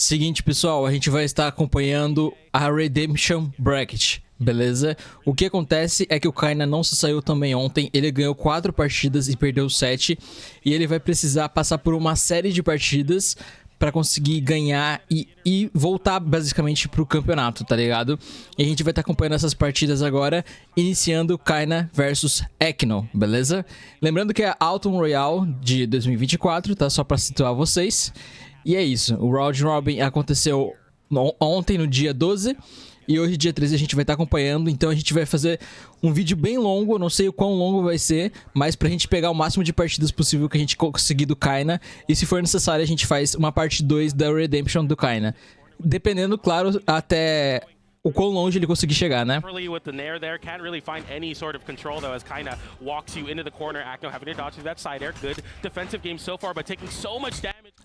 Seguinte, pessoal, a gente vai estar acompanhando a Redemption Bracket, beleza? O que acontece é que o Kyna não se saiu também ontem, ele ganhou 4 partidas e perdeu 7, e ele vai precisar passar por uma série de partidas pra conseguir ganhar e voltar basicamente pro campeonato, tá ligado? E a gente vai estar acompanhando essas partidas agora, iniciando Kyna versus Acno, beleza? Lembrando que é Autumn Royale de 2024, tá? Só pra situar vocês. E é isso, o Round Robin aconteceu ontem, no dia 12, e hoje, dia 13, a gente vai estar acompanhando. Então a gente vai fazer um vídeo bem longo, eu não sei o quão longo vai ser, mas pra gente pegar o máximo de partidas possível que a gente conseguir do Kyna. E se for necessário, a gente faz uma parte 2 da Redemption do Kyna. Dependendo, claro, até o quão longe ele conseguir chegar, né?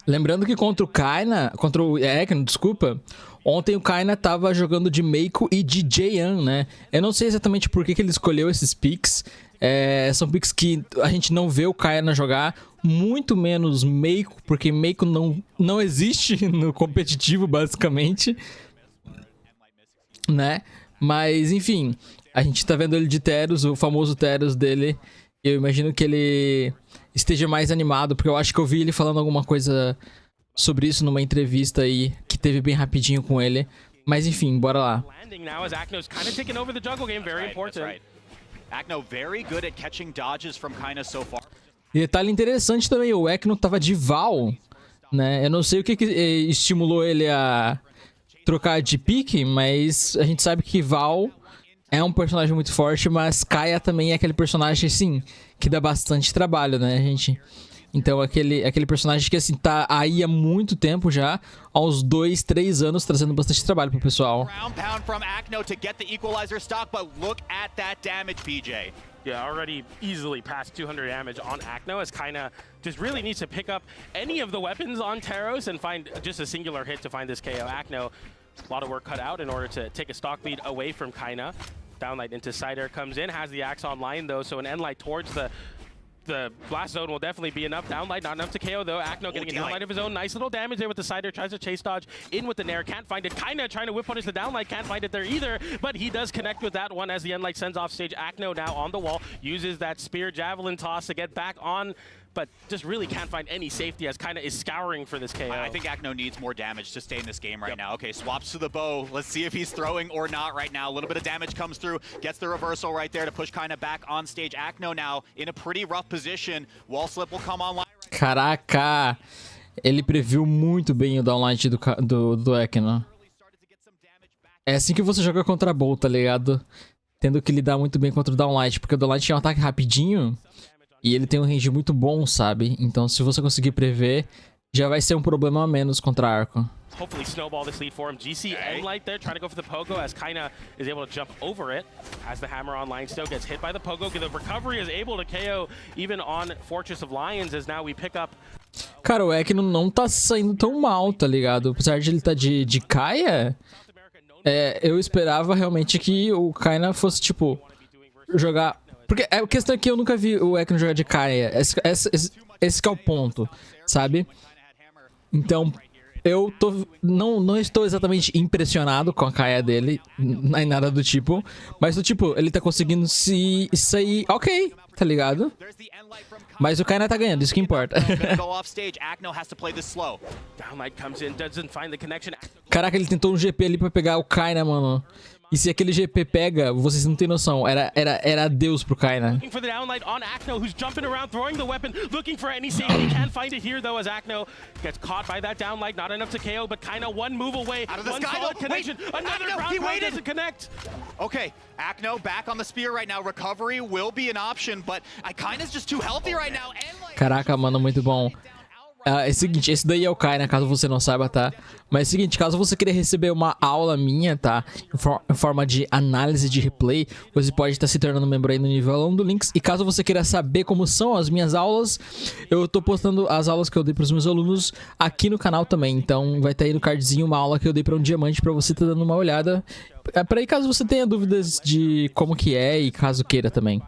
Lembrando que contra o Kyna, contra o Acno, desculpa, ontem o Kyna tava jogando de Meiko e de Jayan, né? Eu não sei exatamente por que ele escolheu esses picks. São picks que a gente não vê o Kyna jogar, muito menos Meiko, porque Meiko não existe no competitivo, basicamente, né? Mas, enfim, a gente tá vendo ele de Teros, o famoso Teros dele. Eu imagino que ele esteja mais animado, porque eu acho que eu vi ele falando alguma coisa sobre isso numa entrevista aí, que teve bem rapidinho com ele. Mas enfim, bora lá. E detalhe interessante também, o Acno tava de Val, né? Eu não sei o que estimulou ele a trocar de pique, mas a gente sabe que Val é um personagem muito forte, mas Kaia também é aquele personagem, assim, que dá bastante trabalho, né, gente? Então, aquele personagem que, assim, tá aí há muito tempo já, há uns 2, 3 anos, trazendo bastante trabalho pro pessoal. Yeah, already easily past 200 damage on Acno, as Kyna just really needs to pick up any of the weapons on Taros and find just a singular hit to find this KO. Acno, a lot of work cut out in order to take a stock lead away from Kyna. Downlight into Cider comes in, has the axe online though, so an endlight towards the blast zone will definitely be enough. Downlight, not enough to KO though. Acno getting an downlight of his own. Nice little damage there with the Cider. Tries to chase dodge in with the Nair. Can't find it. Kyna trying to whip punish the downlight. Can't find it there either. But he does connect with that one as the endlight sends off stage. Acno now on the wall. Uses that spear javelin toss to get back on. But just really can't find any safety as Kyna is scouring for this KO. I think Acno needs more damage to stay in this game right now. Okay, swaps to the bow. Let's see if he's throwing or not right now. A little bit of damage comes through. Gets the reversal right there to push Kyna back on stage. Acno now in a pretty rough position. Wall slip will come online. Caraca! Ele previu muito bem o downlight do Acno. É assim que você joga contra a Bolt, tá ligado? Tendo que lidar muito bem contra o downlight, porque o downlight é um ataque rapidinho e ele tem um range muito bom, sabe? Então, se você conseguir prever, já vai ser um problema a menos contra Arco. Hopefully snowball this lead for him. GC Endlight there trying to go for the pogo as Kyna is able to jump over it. As the hammer online still gets hit by the pogo. The recovery is able to KO even on Fortress of Lions as now we pick up. Cara, o Acno não tá saindo tão mal, tá ligado? Apesar de ele tá de Kaia, eu esperava realmente que o Kyna fosse, tipo, jogar... Porque a questão é que eu nunca vi o Acno jogar de Kaia. Esse que é o ponto, sabe? Então, eu não estou exatamente impressionado com a Kaia dele, nem nada do tipo. Mas do tipo, ele tá conseguindo sair ok, tá ligado? Mas o Kyna tá ganhando, isso que importa. Caraca, ele tentou um GP ali pra pegar o Kyna, mano. E se aquele GP pega, vocês não tem noção, era Deus pro Kyna. Okay, Acno back on the spear right now. Recovery will be an option, but Kyna's just too healthy right now. Caraca, mano, muito bom. É o seguinte, esse daí é o Kyna, caso você não saiba, tá? Mas é o seguinte, caso você queira receber uma aula minha, tá? Em forma de análise de replay, você pode estar se tornando membro aí no nível 1 do Lynx. E caso você queira saber como são as minhas aulas, eu tô postando as aulas que eu dei pros meus alunos aqui no canal também. Então vai estar aí no cardzinho uma aula que eu dei pra um diamante pra você estar dando uma olhada. Pra aí caso você tenha dúvidas de como que é e caso queira também.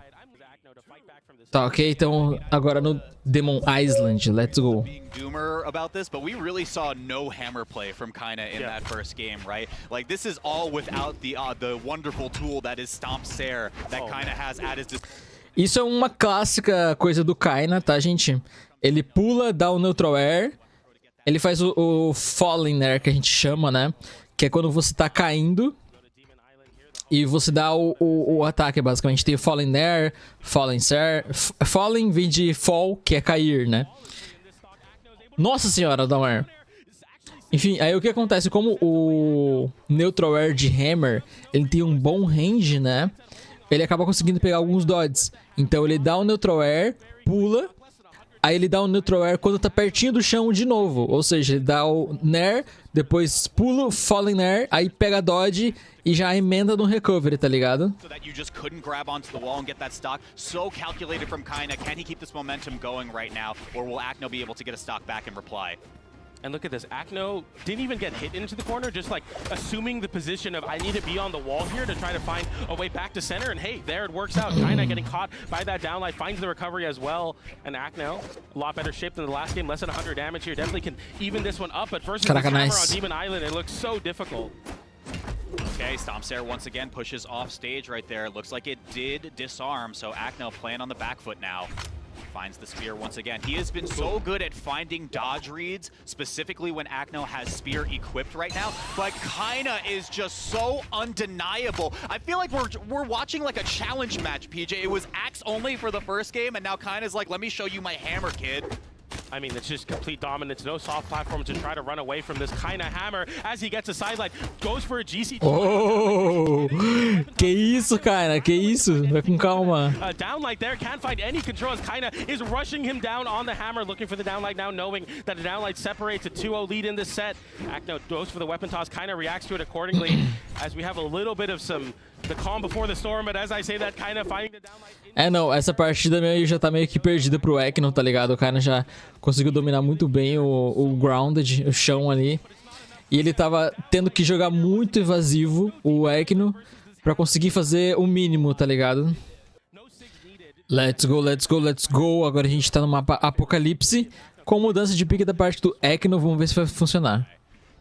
Tá, ok? Então, agora no Demon Island, let's go. Being doomer about this, but we really saw no hammer play from Kyna in that first game, right? Like, this is all without the wonderful tool that is Stomp Sair that Kyna has at his disposal. Isso é uma clássica coisa do Kyna, tá, gente? Ele pula, dá o Neutral Air, ele faz o Falling Air, que a gente chama, né? Que é quando você tá caindo e você dá o ataque, basicamente. Tem o Falling Air, Falling Air. Falling vem de Fall, que é cair, né? Nossa senhora, Down Air. Enfim, aí o que acontece? Como o Neutral Air de Hammer, ele tem um bom range, né? Ele acaba conseguindo pegar alguns dodges. Então ele dá o Neutral Air, pula, aí ele dá o Neutral Air quando tá pertinho do chão de novo. Ou seja, ele dá o Nair, depois pula, Falling Nair, aí pega dodge e já emenda no recovery, tá ligado? So that you just couldn't grab onto the wall and get that stock. So calculated from Kyna. Can he keep this momentum going right now, or will Acno be able to get a stock back and reply? And look at this, Acno didn't even get hit into the corner, just like assuming the position of I need to be on the wall here to try to find a way back to center, and hey, there it works out. Kyna getting caught by that downlight, finds the recovery as well, and Acno, a lot better shape than the last game, less than 100 damage here, definitely can even this one up, but versus this hammer on Demon Island, it looks so difficult. Okay, Stomp Sair once again pushes off stage right there. It looks like it did disarm, so Acno playing on the back foot now. Finds the spear once again. He has been so good at finding dodge reads, specifically when Acno has spear equipped right now, but Kyna is just so undeniable. I feel like we're watching like a challenge match, PJ. It was axe only for the first game, and now Kyna's like, let me show you my hammer, kid. I mean, it's just complete dominance. No soft platform to try to run away from this Kyna hammer as he gets a sideline. Goes for a GC. Oh! Que isso, Kyna? Que isso? Vai com calma. Downlight there. Can't find any control as Kyna is rushing him down on the hammer, looking for the downlight now, knowing that the downlight separates a 2-0 lead in this set. Acno goes for the weapon toss. Kyna reacts to it accordingly as we have a little bit of the calm before the storm, but as I say that, Kyna finding the downlight. Não, essa partida meio já tá meio que perdida pro Acno, tá ligado? O Kyna já conseguiu dominar muito bem o grounded, o chão ali. E ele tava tendo que jogar muito evasivo, o Acno, pra conseguir fazer o mínimo, tá ligado? Let's go, let's go, let's go. Agora a gente tá no mapa Apocalipse, com mudança de pique da parte do Acno. Vamos ver se vai funcionar.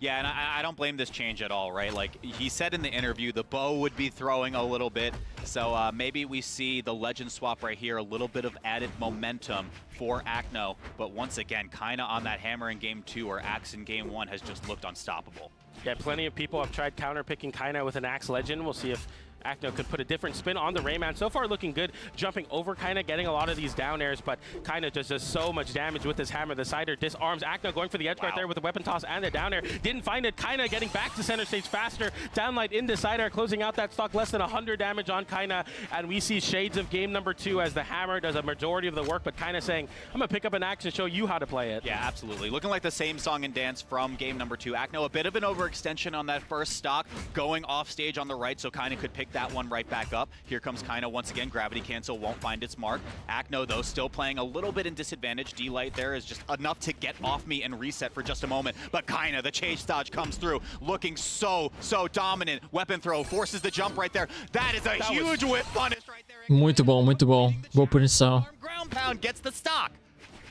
Yeah, and I don't blame this change at all, right? Like, he said in the interview, the bow would be throwing a little bit. So maybe we see the legend swap right here, a little bit of added momentum for Acno. But once again, Kyna on that hammer in Game 2 or axe in Game 1 has just looked unstoppable. Yeah, plenty of people have tried counter-picking Kyna with an axe legend. We'll see if Acno could put a different spin on the Rayman. So far looking good, jumping over Kyna, getting a lot of these down airs, but Kyna just does so much damage with this hammer. The sider disarms Acno, going for the edge guard there with the weapon toss and the down air. Didn't find it. Kyna getting back to center stage faster. Downlight into sider, closing out that stock, less than 100 damage on Kyna. And we see shades of game number 2 as the hammer does a majority of the work, but Kyna saying, I'm gonna pick up an axe and show you how to play it. Yeah, absolutely. Looking like the same song and dance from game number 2. Acno, a bit of an overextension on that first stock, going off stage on the right, so Kyna could pick that one right back up. Here comes Kyna once again. Gravity cancel won't find its mark. Acno, though, still playing a little bit in disadvantage. D-Light there is just enough to get off me and reset for just a moment. But Kyna, the chase dodge comes through, looking so dominant. Weapon throw forces the jump right there. That is a huge whip punish right there. Muito bom, muito bom. Boa punição. Ground pound gets the stock.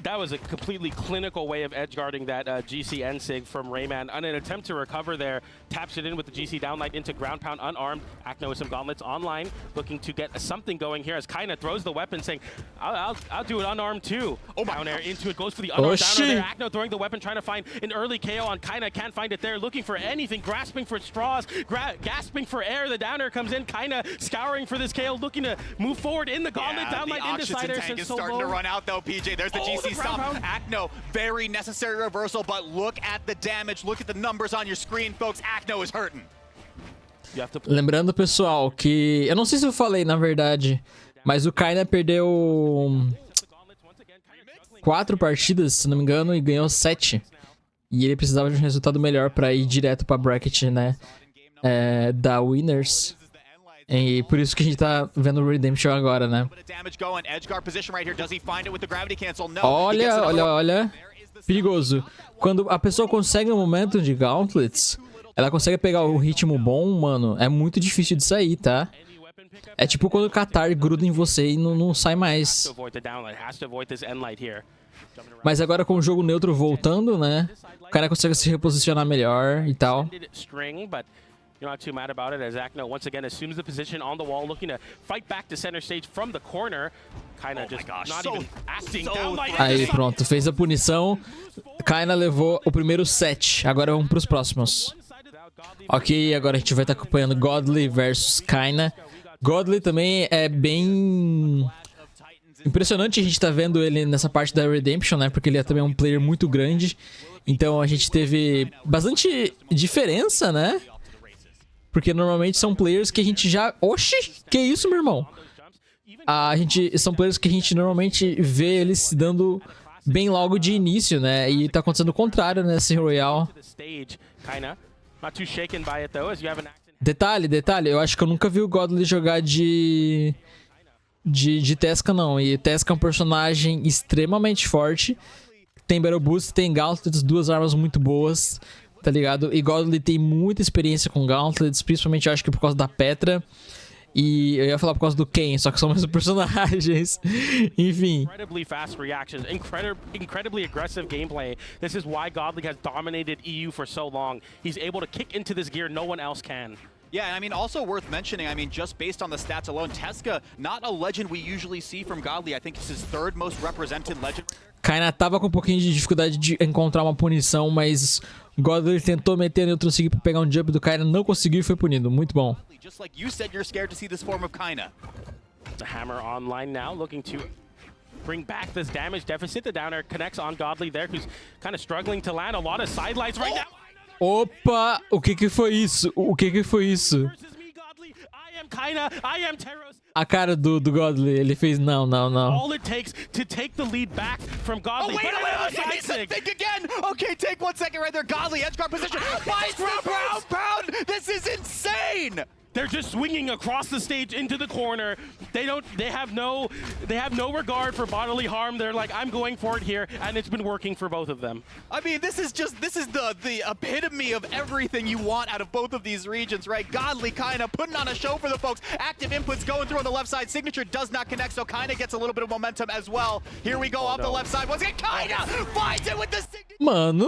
That was a completely clinical way of edgeguarding that GC N-Sig from Rayman. On an attempt to recover there, taps it in with the GC downlight into ground pound unarmed. Acno with some gauntlets online, looking to get something going here as Kyna throws the weapon, saying, I'll do it unarmed too. Oh, down air into it, goes for the unarmed down air there. Acno throwing the weapon, trying to find an early KO on Kyna, can't find it there, looking for anything, grasping for straws, gasping for air. The down air comes in, Kyna scouring for this KO, looking to move forward in the gauntlet, downlight into sider. Tank is starting to run out though, PJ. There's the GC stop. Acno, very necessary reversal, but look at the damage. Look at the numbers on your screen, folks. Acno is hurting. Lembrando, pessoal, que... Eu não sei se eu falei, na verdade, mas o Kyna perdeu 4 partidas, se não me engano, e ganhou 7. E ele precisava de um resultado melhor pra ir direto pra bracket, né? Da Winners. E por isso que a gente tá vendo o Redemption agora, né? Olha. Perigoso. Quando a pessoa consegue um momento de gauntlets, ela consegue pegar o ritmo bom, mano. É muito difícil de sair, tá? É tipo quando o Qatar gruda em você e não sai mais. Mas agora com o jogo neutro voltando, né? O cara consegue se reposicionar melhor e tal. You're not too mad about it as Acno once again assumes the position on the wall, looking to fight back to center stage from the corner. Kyna just not even acting down like Aí pronto, fez a punição. Kyna levou o primeiro set. Agora vamos pros próximos. Ok, agora a gente vai estar acompanhando Godly versus Kyna. Godly também é bem impressionante a gente tá vendo ele nessa parte da Redemption, né? Porque ele é também um player muito grande. Então a gente teve bastante diferença, né? Porque normalmente são players que a gente já... Oxi! Que isso, meu irmão? São players que a gente normalmente vê eles se dando bem logo de início, né? E tá acontecendo o contrário nesse Royal. Detalhe, eu acho que eu nunca vi o Godly jogar de Tesca, não. E Tesca é um personagem extremamente forte. Tem Battle Boost, tem Gauntlets, duas armas muito boas. Tá ligado? E Godly tem muita experiência com Gauntlets, principalmente eu acho que por causa da Petra. E eu ia falar por causa do Ken, só que são mesmos personagens. Enfim. Incredibly fast reactions, incredibly aggressive gameplay. This is why Godly has dominated EU for so long. He's able to kick into this gear no one else can. Yeah, I mean, also worth mentioning, I mean, just based on the stats alone, Tesca, not a legend we usually see from Godly. I think it's his third most represented legend. Kyna tava com um pouquinho de dificuldade de encontrar uma punição, mas Godly tentou meter neutro seguir pra pegar um jump do Kyna, não conseguiu e foi punido. Muito bom. Just like you said, you're scared to see this form of Kyna. The hammer online now, looking to bring back this damage deficit. The downer connects on Godly there, who's kind of struggling to land a lot of sidelights right now. Opa! O que foi isso? O que foi isso? A cara do Godly, ele fez não. All it takes to take the lead back from Godly. Oh, wait, he's the thing again! Okay, take 1 second right there. Godly, edge guard position. Finds the pound! This is insane! They're just swinging across the stage into the corner. They have no regard for bodily harm. They're like, I'm going for it here, and it's been working for both of them. I mean, this is the epitome of everything you want out of both of these regions, right? Godly Kyna putting on a show for the folks. Active inputs going through on the left side. Signature does not connect, so Kyna gets a little bit of momentum as well. Here we go off the left side. Once again, Kyna finds it with the signature. Mano,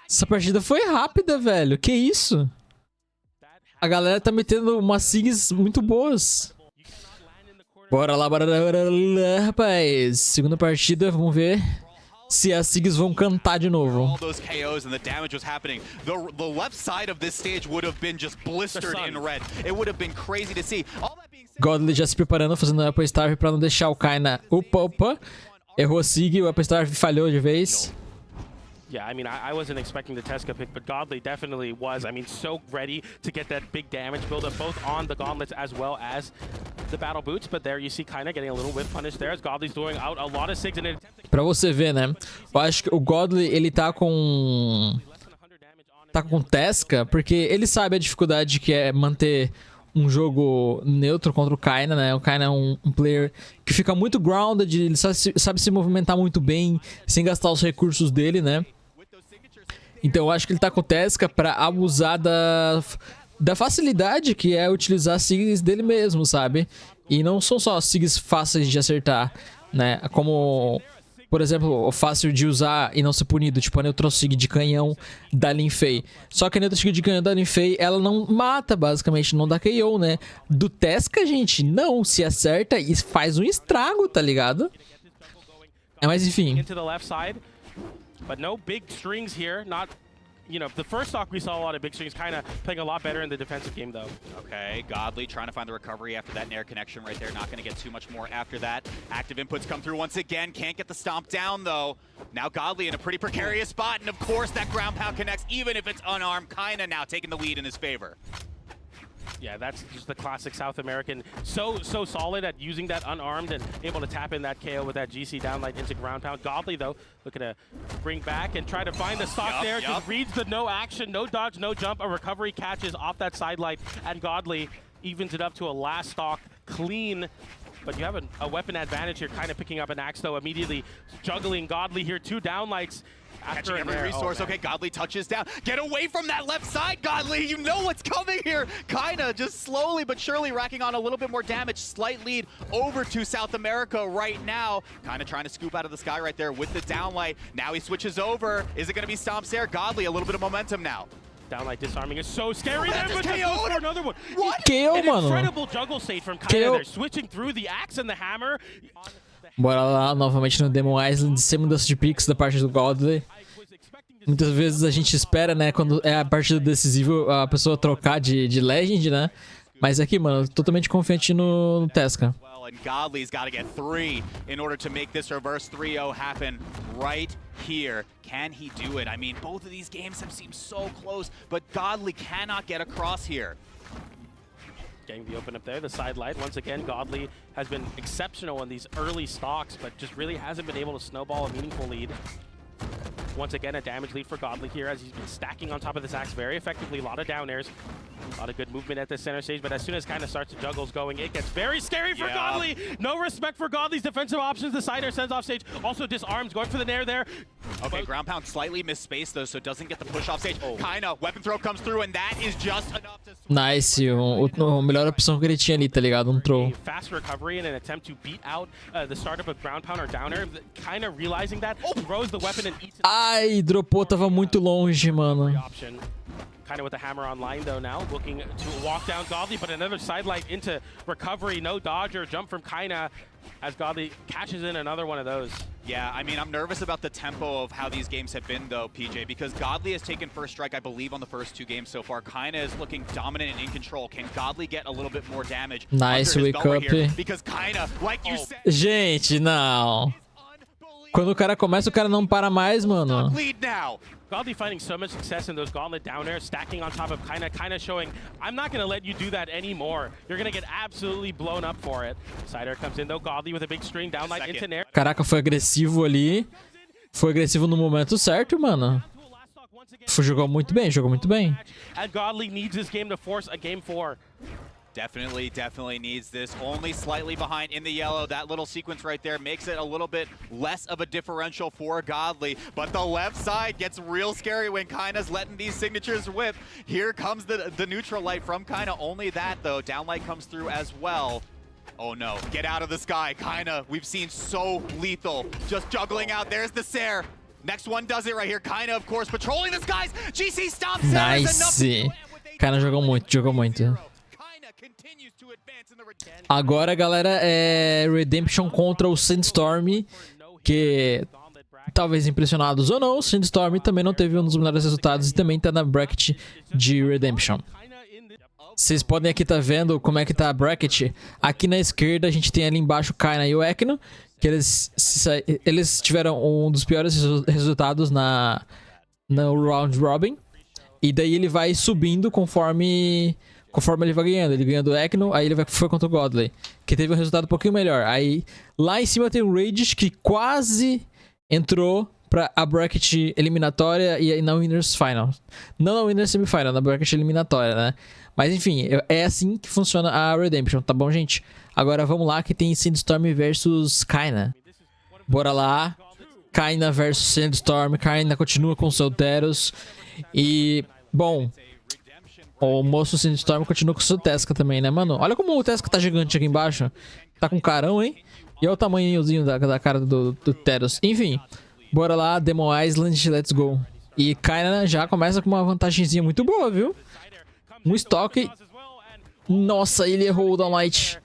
essa partida foi rápida, velho. Que isso? A galera tá metendo umas SIGs muito boas. Bora lá, rapaz. Segunda partida, vamos ver se as SIGs vão cantar de novo. All those KOs and the damage was happening. The left side of this stage would have been just blistered in red. It would have been crazy to see. Godly já se preparando, fazendo Apple Star pra não deixar o Kyna. Opa. Errou a SIG, o Apple Star falhou de vez. Yeah, I mean, I wasn't expecting the Tesca pick, but Godly definitely was. I mean, so ready to get that big damage build-up, both on the gauntlets as well as the battle boots. But there you see Kyna getting a little whip punish there as Godly's throwing out a lot of SIGs in it. Pra você ver, né? Eu acho que o Godly, ele tá com Tesca, porque ele sabe a dificuldade que é manter um jogo neutro contra o Kyna, né? O Kyna é um player que fica muito grounded, ele sabe se movimentar muito bem, sem gastar os recursos dele, né? Então eu acho que ele tá com o Tesca pra abusar da facilidade que é utilizar SIGs dele mesmo, sabe? E não são só SIGs fáceis de acertar, né? Como, por exemplo, o fácil de usar e não ser punido, tipo a Neutral SIG de canhão da Lynx. Só que a Neutral SIG de canhão da Lynx, ela não mata, basicamente, não dá KO, né? Do Tesca, gente, não. Se acerta e faz um estrago, tá ligado? Mas enfim. But no big strings here. Not, you know, the first stock we saw a lot of big strings, kind of playing a lot better in the defensive game, though. Okay, Godly trying to find the recovery after that Nair connection right there. Not going to get too much more after that. Active inputs come through once again. Can't get the stomp down, though. Now Godly in a pretty precarious spot. And, of course, that ground pound connects, even if it's unarmed. Kyna now taking the lead in his favor. Yeah, that's just the classic South American. So solid at using that unarmed and able to tap in that KO with that GC downlight into ground pound. Godly, though, looking to bring back and try to find the stock there. Just reads the no action, no dodge, no jump. A recovery catches off that sidelight, and Godly evens it up to a last stock clean. But you have a weapon advantage here, kind of picking up an axe, though, immediately juggling Godly here. 2 downlights. Catching every resource. Okay, Godly touches down. Get away from that left side, Godly. You know what's coming here. Kinda just slowly but surely racking on a little bit more damage. Slight lead over to South America right now. Kinda trying to scoop out of the sky right there with the downlight. Now he switches over. Is it going to be Stomps there? Godly, a little bit of momentum now. Downlight disarming is so scary. that There, just but KO'd for another one. What? KO, An mano. incredible juggle state from Kyna KO. there, switching through the axe and the hammer. Bora lá novamente no Demon Island, sem mudança de picks da parte do Godley. Muitas vezes a gente espera, né, quando é a partida decisiva, a pessoa trocar de Legend, né? Mas aqui, mano, totalmente confiante no Tesca. Well, and Godly's got to get 3 in order to make this reverse 3-0 happen right here. Can he do it? I mean, both of these games have seemed so close, but Godly cannot get across here. Getting the open up there, the side light. Once again, Godly has been exceptional in these early stocks, but just really hasn't been able to snowball a meaningful lead. Once again, a damage lead for Godly here as he's been stacking on top of this axe very effectively. A lot of down airs, a lot of good movement at the center stage, but as soon as kind of starts the juggles going, it gets very scary for Godly. No respect for Godly's defensive options. The side air sends off stage, also disarms, going for the nair there. Okay, ground pound slightly misspaced though, so it doesn't get the push off stage. Kinda, weapon throw comes through, and that is just enough to... Nice, a melhor opção que ele tinha ali, tá ligado? Throw. Fast recovery in an attempt to beat out the startup of ground pound or downer. Kind of realizing that, throws the weapon and eats it. Ai, dropou, tava muito longe, mano. Option. Kind of with the hammer online though now, looking to walk down Godly, but another sidelight into recovery. No dodge or jump from Kyna as Godly catches in another one of those. Yeah, I mean, I'm nervous about the tempo of how these games have been, though, PJ, because Godly has taken first strike, I believe, on the first 2 games so far. Kyna is looking dominant and in control. Can Godly get a little bit more damage? Nice under his wake belt right up. here? Because Kyna, like you said, Gente, não. Quando o cara começa, o cara não para mais, mano. lead now. Godly finding so much success in those gauntlet down air, stacking on top of Kyna showing, I'm not going to let you do that anymore. You're going to get absolutely blown up for it. Side air comes in though, Godly with a big string, downlight into nair. Caraca, foi agressivo ali. Foi agressivo no momento certo, mano. Jogou muito bem, jogou muito bem. And Godly needs this game to force a game 4. Definitely needs this. Only slightly behind in the yellow. That little sequence right there makes it a little bit less of a differential for Godly. But the left side gets real scary when Kyna's letting these signatures whip. Here comes the neutral light from Kyna. Only that, though. Downlight comes through as well. Oh, no. Get out of the sky. Kyna, we've seen so lethal. Just juggling out. There's the Sair. Next one does it right here. Kyna, of course, patrolling the skies. GC stops. Nice. Kyna jogou muito, jogou muito. Agora, galera, é Redemption contra o Sandstorm, que talvez impressionados ou não, o Sandstorm também não teve um dos melhores resultados e também tá na bracket de Redemption. Vocês podem aqui tá vendo como é que tá a bracket. Aqui na esquerda a gente tem ali embaixo o Kyna e o Acno, que eles tiveram um dos piores resultados no round robin. E daí ele vai subindo conforme ele vai ganhando. Ele ganhando o Acno, aí ele foi contra o Godley, que teve um resultado um pouquinho melhor. Aí lá em cima tem o Raidish, que quase entrou pra a bracket eliminatória e na Winners Final. Não na Winners Semifinal, na bracket eliminatória, né? Mas enfim, é assim que funciona a Redemption, tá bom, gente? Agora vamos lá, que tem Sandstorm versus Kyna. Bora lá. Kyna versus Sandstorm. Kyna continua com solteiros. E, bom, o moço Sandstorm continua com o seu Tesca também, né, mano? Olha como o Tesca tá gigante aqui embaixo. Tá com carão, hein? E olha o tamanhozinho da cara do Teros. Enfim, bora lá, Demon Island, let's go. E Kyna já começa com uma vantagemzinha muito boa, viu? Um estoque. Nossa, ele errou o downlight.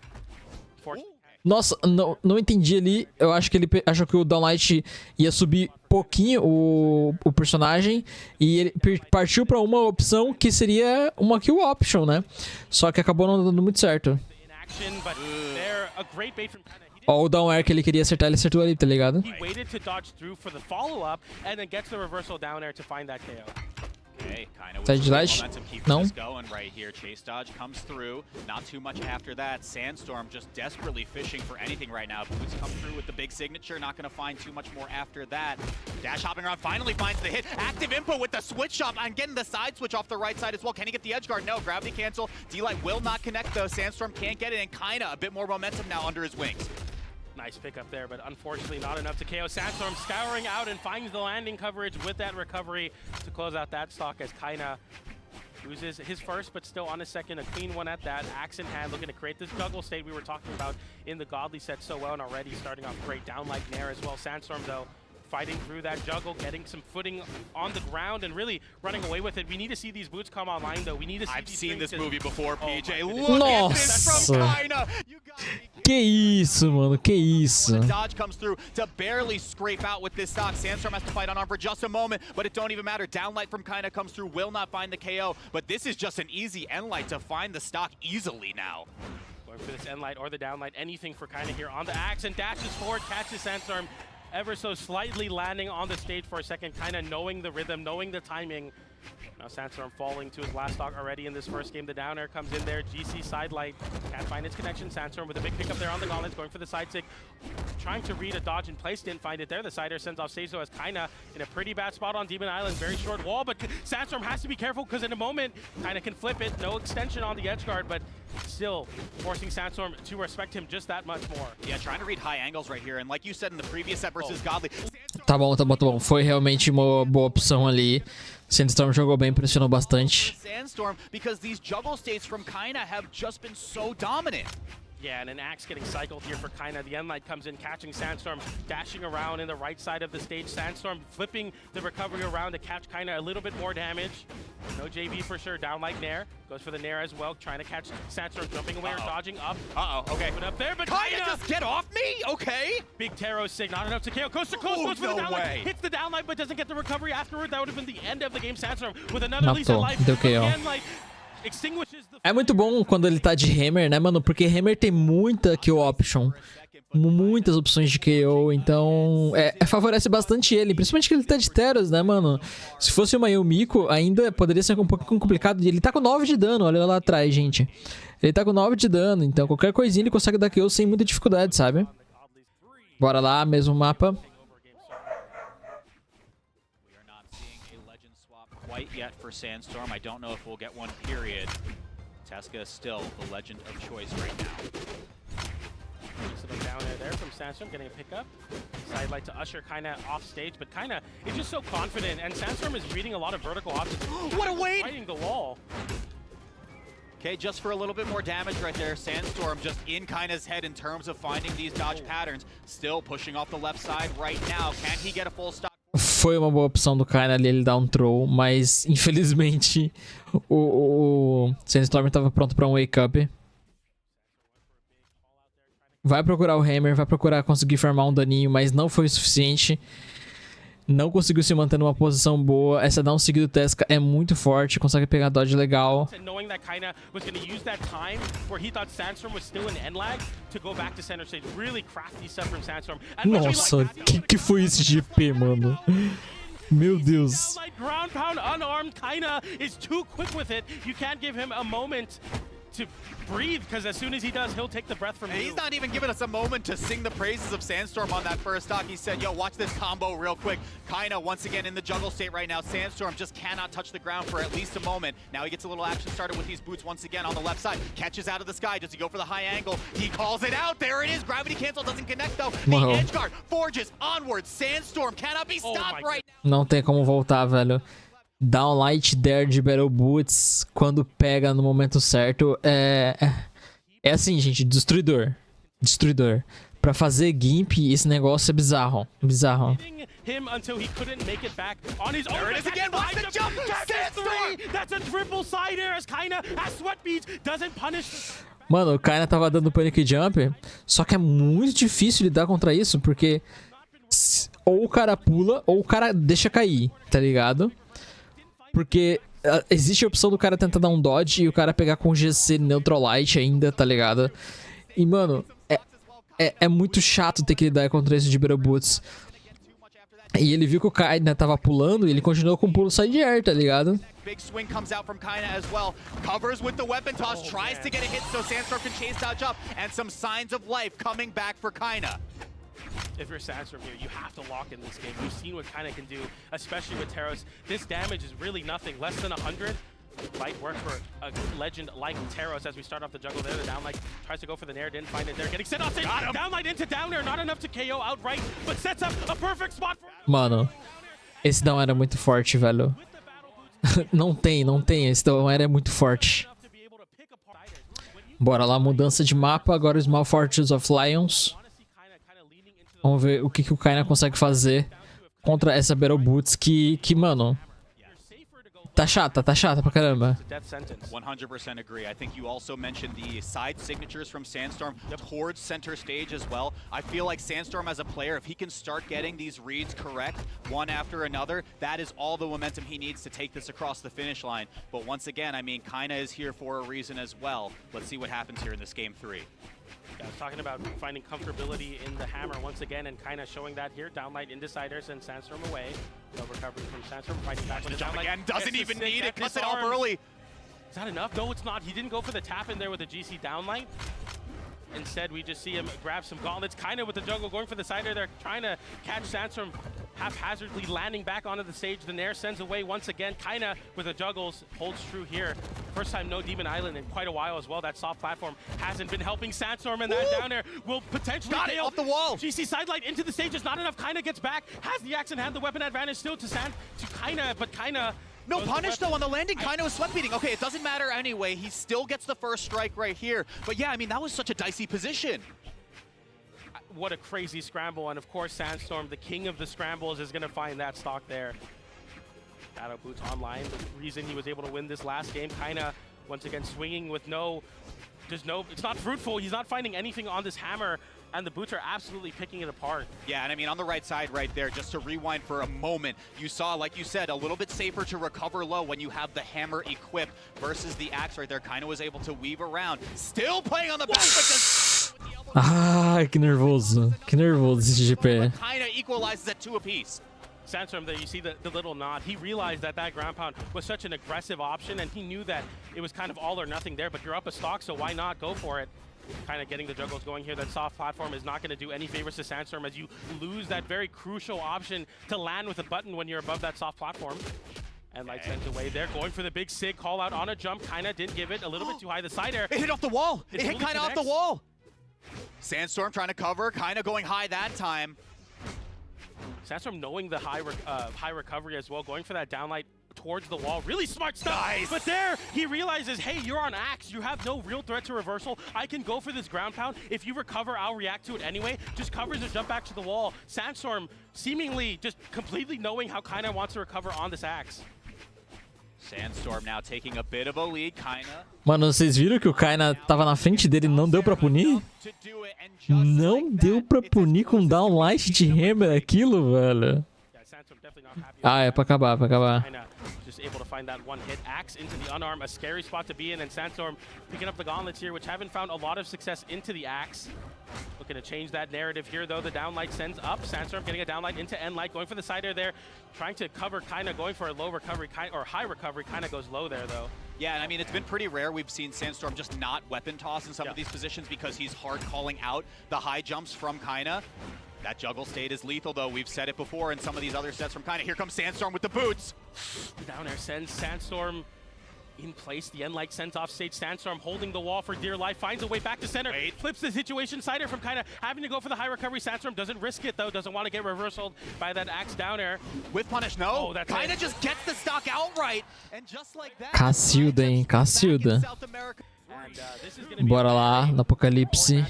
Nossa, não entendi ali. Eu acho que ele achou que o downlight ia subir pouquinho o personagem. E ele partiu pra uma opção que seria uma kill option, né? Só que acabou não dando muito certo. Ó, o down air que ele queria acertar, ele acertou ali, tá ligado? Side light? Não. Right here. Chase dodge comes through. Not too much after that. Sandstorm just desperately fishing for anything right now. Boots come through with the big signature. Not going to find too much more after that. Dash hopping around finally finds the hit. Active input with the switch shot and getting the side switch off the right side as well. Can he get the edge guard? No. Gravity cancel. D-Light will not connect though. Sandstorm can't get it, and Kyna a bit more momentum now under his wings. Nice pick up there, but unfortunately not enough to KO. Sandstorm scouring out and finds the landing coverage with that recovery to close out that stock as Kyna loses his first, but still on his second. A clean one at that. Axe in hand, looking to create this juggle state we were talking about in the Godly set so well, and already starting off great down like Nair as well. Sandstorm, though, fighting through that juggle, getting some footing on the ground, and really running away with it. We need to see these boots come online, though. We need to see I've these seen this things, movie before, PJ. goodness. Look at this from Kyna. You gotta be Que isso, mano, que isso. When the dodge comes through to barely scrape out with this stock. Sandstorm has to fight on arm for just a moment, but it don't even matter. Downlight from Kyna comes through, will not find the KO, but this is just an easy Enlight to find the stock easily now. Going for this Enlight or the downlight, anything for Kyna here on the Axe, and dashes forward, catches Sandstorm ever so slightly, landing on the stage for a second, Kyna knowing the rhythm, knowing the timing. Now Sandstorm falling to his last stock already in this first game. The down air comes in there. GC side light can't find its connection. Sandstorm with a big pickup there on the gauntlets, going for the side stick, trying to read a dodge in place, didn't find it there. The side air sends off stage, though, as Kyna in a pretty bad spot on Demon Island. Very short wall, but Sandstorm has to be careful because in a moment Kyna can flip it. No extension on the edge guard, but still forcing Sandstorm to respect him just that much more. Yeah, trying to read high angles right here, and like you said in the previous set versus Godly. Tá bom, tá bom, tá bom. Foi realmente uma boa opção ali. Sandstorm jogou bem, pressionou bastante. Sandstorm, because these juggle states from Kyna have just been so dominant. Yeah, and an Axe getting cycled here for Kyna. The Enlight comes in, catching Sandstorm, dashing around in the right side of the stage. Sandstorm flipping the recovery around to catch Kyna a little bit more damage. No JV for sure, down like Nair. Goes for the Nair as well, trying to catch Sandstorm, jumping away or dodging up. Okay. Put up there, but Kyna, Kyna! just get off me, okay? Big Taro sig, not enough to KO. Coast to coast, goes for the no downlight. way. Hits the downlight, but doesn't get the recovery afterward. That would have been the end of the game. Sandstorm with another lease of life. Deu KO. Enlight extinguishes the... É muito bom quando ele tá de Hammer, né, mano? Porque Hammer tem muita kill option. Muitas opções de KO, então favorece bastante ele. Principalmente que ele tá de Teros, né, mano? Se fosse uma Yumiko, ainda poderia ser um pouco complicado. Ele tá com 9 de dano, olha lá atrás, gente. Ele tá com 9 de dano, então qualquer coisinha ele consegue dar KO sem muita dificuldade, sabe? Bora lá, mesmo mapa. Quite yet for Sandstorm. I don't know if we'll get one, period. Tesca is still the legend of choice right now. Little down there from Sandstorm, getting a pickup. Side light to usher Kyna off stage, but Kyna is just so confident, and Sandstorm is reading a lot of vertical options. What a wait! Fighting the wall. Okay, just for a little bit more damage right there. Sandstorm just in Kyna's head in terms of finding these dodge patterns. Still pushing off the left side right now. Can he get a full stop? Foi uma boa opção do Kyna ali, ele dar um throw, mas infelizmente o Sandstorm tava pronto pra um wake up. Vai procurar o Hammer, vai procurar conseguir farmar um daninho, mas não foi o suficiente. Não conseguiu se manter numa posição boa. Essa down seguida do Tesca é muito forte, consegue pegar dodge legal. Knowing that Kyna was going to use that time where he thought Sandstorm was still in end lag to go back to center stage. Really crafty stuff from Sandstorm. Nossa, que foi esse GP, mano? Meu Deus. Ground pound unarmed. Kyna is too quick with it. You can't give him a moment to breathe, because as soon as he does, he'll take the breath from you. He's not even giving us a moment to sing the praises of Sandstorm on that first stock. He said, yo, watch this combo real quick. Kyna once again in the juggle state right now. Sandstorm just cannot touch the ground for at least a moment. Now he gets a little action started with these boots once again on the left side. Catches out of the sky. Does he go for the high angle? He calls it out. There it is. Gravity cancel doesn't connect though. The edge guard forges onward. Sandstorm cannot be stopped right now. Não tem como voltar, velho. Downlight Dare de Battle Boots, quando pega no momento certo, é assim, gente, destruidor. Destruidor. Pra fazer Gimp, esse negócio é bizarro. Bizarro. Him until he couldn't make it back on his own. There it is again. Watch the jump. Sandstorm. That's a triple side air as Kyna has sweat beads, doesn't punish. Mano, o Kyna tava dando panic jump, só que é muito difícil lidar contra isso, porque ou o cara pula ou o cara deixa cair, tá ligado? Porque existe a opção do cara tentar dar um dodge e o cara pegar com GC Neutral Light ainda, tá ligado? E, mano, é muito chato ter que lidar contra esse de Battle Boots. E ele viu que o Kyna tava pulando e ele continuou com o pulo side air, tá ligado? Big swing comes out from Kyna as well. Covers with the weapon toss, tries to get a hit so Sandstorm can chase dodge up, and some signs of life coming back for Kyna. If you're Sandstorm here, you have to lock in this game. You've seen what Kyna can do, especially with Taros. This damage is really nothing, less than 100. light work for a legend like Teros as we start off the jungle there. The downlight tries to go for the nair, didn't find it there. Getting sent off stage. Downlight into down air, not enough to KO outright, but sets up a perfect spot for... Mano, esse down air é muito forte, velho. não tem. Esse down air é muito forte. Bora lá, mudança de mapa. Agora Small Fortress of Lions. Vamos ver o que o Kyna consegue fazer contra essa Battle Boots que mano... Tá chata pra caramba. 100% agree. I think you also mentioned the side signatures from Sandstorm towards center stage as well. I feel like Sandstorm as a player, if he can start getting these reads correct one after another, that is all the momentum he needs to take this across the finish line. But once again, I mean, Kyna is here for a reason as well. Let's see what happens here in this game 3. Yeah, I was talking about finding comfortability in the hammer once again, and kind of showing that here. Downlight in Deciders and Sandstorm away. No recovery from Sandstorm, fighting back with the downlight. Again, doesn't even need it, cuts it off early. Is that enough? No, it's not. He didn't go for the tap in there with the GC downlight. Instead, we just see him grab some gauntlets, kind of with the jungle, going for the sider there, trying to catch Sandstorm, haphazardly landing back onto the stage. The Nair sends away once again. Kyna with the juggles holds true here. First time no Demon Island in quite a while as well. That soft platform hasn't been helping Sandstorm, and that down air will potentially got it off the wall. GC sidelight into the stage is not enough. Kyna gets back, has the axe and had the weapon advantage still to Kyna, but Kyna. No punish though on the landing. Kyna was sweat beating. Okay, it doesn't matter anyway. He still gets the first strike right here. But yeah, I mean, that was such a dicey position. What a crazy scramble, and of course Sandstorm, the king of the scrambles, is going to find that stock there. Battle Boots online, the reason he was able to win this last game. Kyna once again swinging with it's not fruitful. He's not finding anything on this hammer, and the Boots are absolutely picking it apart. Yeah, and I mean, on the right side right there, just to rewind for a moment, you saw, like you said, a little bit safer to recover low when you have the hammer equipped versus the axe right there. Kyna was able to weave around, still playing on the back, but just... Ah, que nervoso esse GP. Kyna equalizes at 2 apiece. Sandstorm there, you see the little nod. He realized that ground pound was such an aggressive option, and he knew that it was kind of all or nothing there, but you're up a stock, so why not go for it? Kind of getting the juggles going here. That soft platform is not going to do any favors to Sandstorm as you lose that very crucial option to land with a button when you're above that soft platform. And Light sent away there, going for the big sig call out on a jump. Kyna didn't give it, a little bit too high. The side air. It hit off the wall. It hit really Kyna off the wall. Sandstorm trying to cover, Kyna going high that time. Sandstorm knowing the high recovery as well, going for that downlight towards the wall. Really smart stuff. Nice. But there, he realizes, hey, you're on axe. You have no real threat to reversal. I can go for this ground pound. If you recover, I'll react to it anyway. Just covers and jump back to the wall. Sandstorm seemingly just completely knowing how Kyna wants to recover on this axe. Sandstorm now taking a bit of a lead. Kyna. Mano, vocês viram que o Kyna tava na frente dele e não deu pra punir? Não deu pra punir com downlight de hammer aquilo, velho. Ah, é pra acabar, Just able to find that one hit. Axe into the unarmed, a scary spot to be in, and Sandstorm picking up the gauntlets here, which haven't found a lot of success into the axe. Looking to change that narrative here, though. The downlight sends up. Sandstorm getting a downlight into Endlight, going for the side air there, trying to cover Kyna, going for a low recovery, or high recovery. Kyna goes low there, though. Yeah, and I mean, it's been pretty rare. We've seen Sandstorm just not weapon toss in some of these positions because he's hard calling out the high jumps from Kyna. That juggle state is lethal, though. We've said it before in some of these other sets from Kyna. Here comes Sandstorm with the boots. Down air sends Sandstorm in place. The Endlight sends off stage. Sandstorm holding the wall for dear life. Finds a way back to center. Flips the situation. Sider from Kyna having to go for the high recovery. Sandstorm doesn't risk it, though. Doesn't want to get reversaled by that axe down air. With punish, no. Oh, Kyna just gets the stock outright. And just like that, Cacilda, hein? Cacilda. Bora lá, no Apocalipse.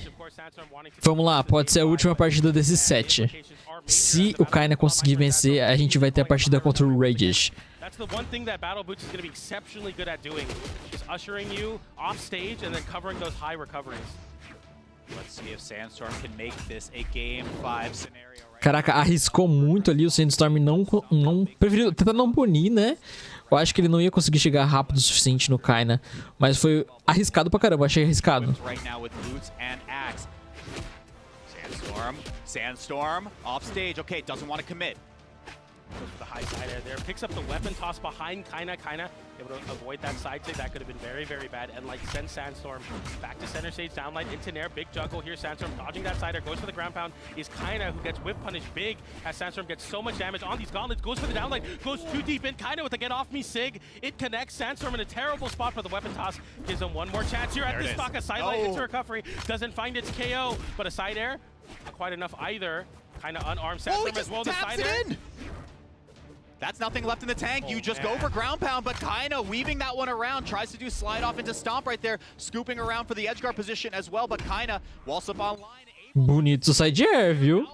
Vamos lá, pode ser a última partida desse set. Se o Kyna conseguir vencer, a gente vai ter a partida contra o Raidish. That's the one thing that Battle Boots is going to be exceptionally good at doing. Just ushering you off stage and then covering those high recoveries. Let's see if Sandstorm can make this a game 5 scenario. Caraca, arriscou muito ali. O Sandstorm não preferiu tentar não punir, né? Eu acho que ele não ia conseguir chegar rápido o suficiente no Kyna, mas foi arriscado pra caramba, achei arriscado. Sandstorm off stage. Okay, doesn't want to commit. Goes for the high side air there. Picks up the weapon toss behind Kyna. Kyna able to avoid that side take. That could have been very, very bad. And like sends Sandstorm back to center stage, downlight into Nair. Big juggle here. Sandstorm dodging that side air. Goes for the ground pound. Is Kyna, who gets whip punished big as Sandstorm gets so much damage on these gauntlets. Goes for the downlight. Goes too deep in. Kyna with the get off me sig. It connects. Sandstorm in a terrible spot for the weapon toss. Gives him one more chance here at this stock. A sidelight into recovery. Doesn't find its KO, but a side air. Not quite enough either. Kind of unarmed Sandstorm as well. The side air. That's nothing left in the tank. You just go for ground pound, but Kyna weaving that one around, tries to do slide off into stomp right there, scooping around for the edge guard position as well, but Kyna, whilst up online... Bonito side air, viu?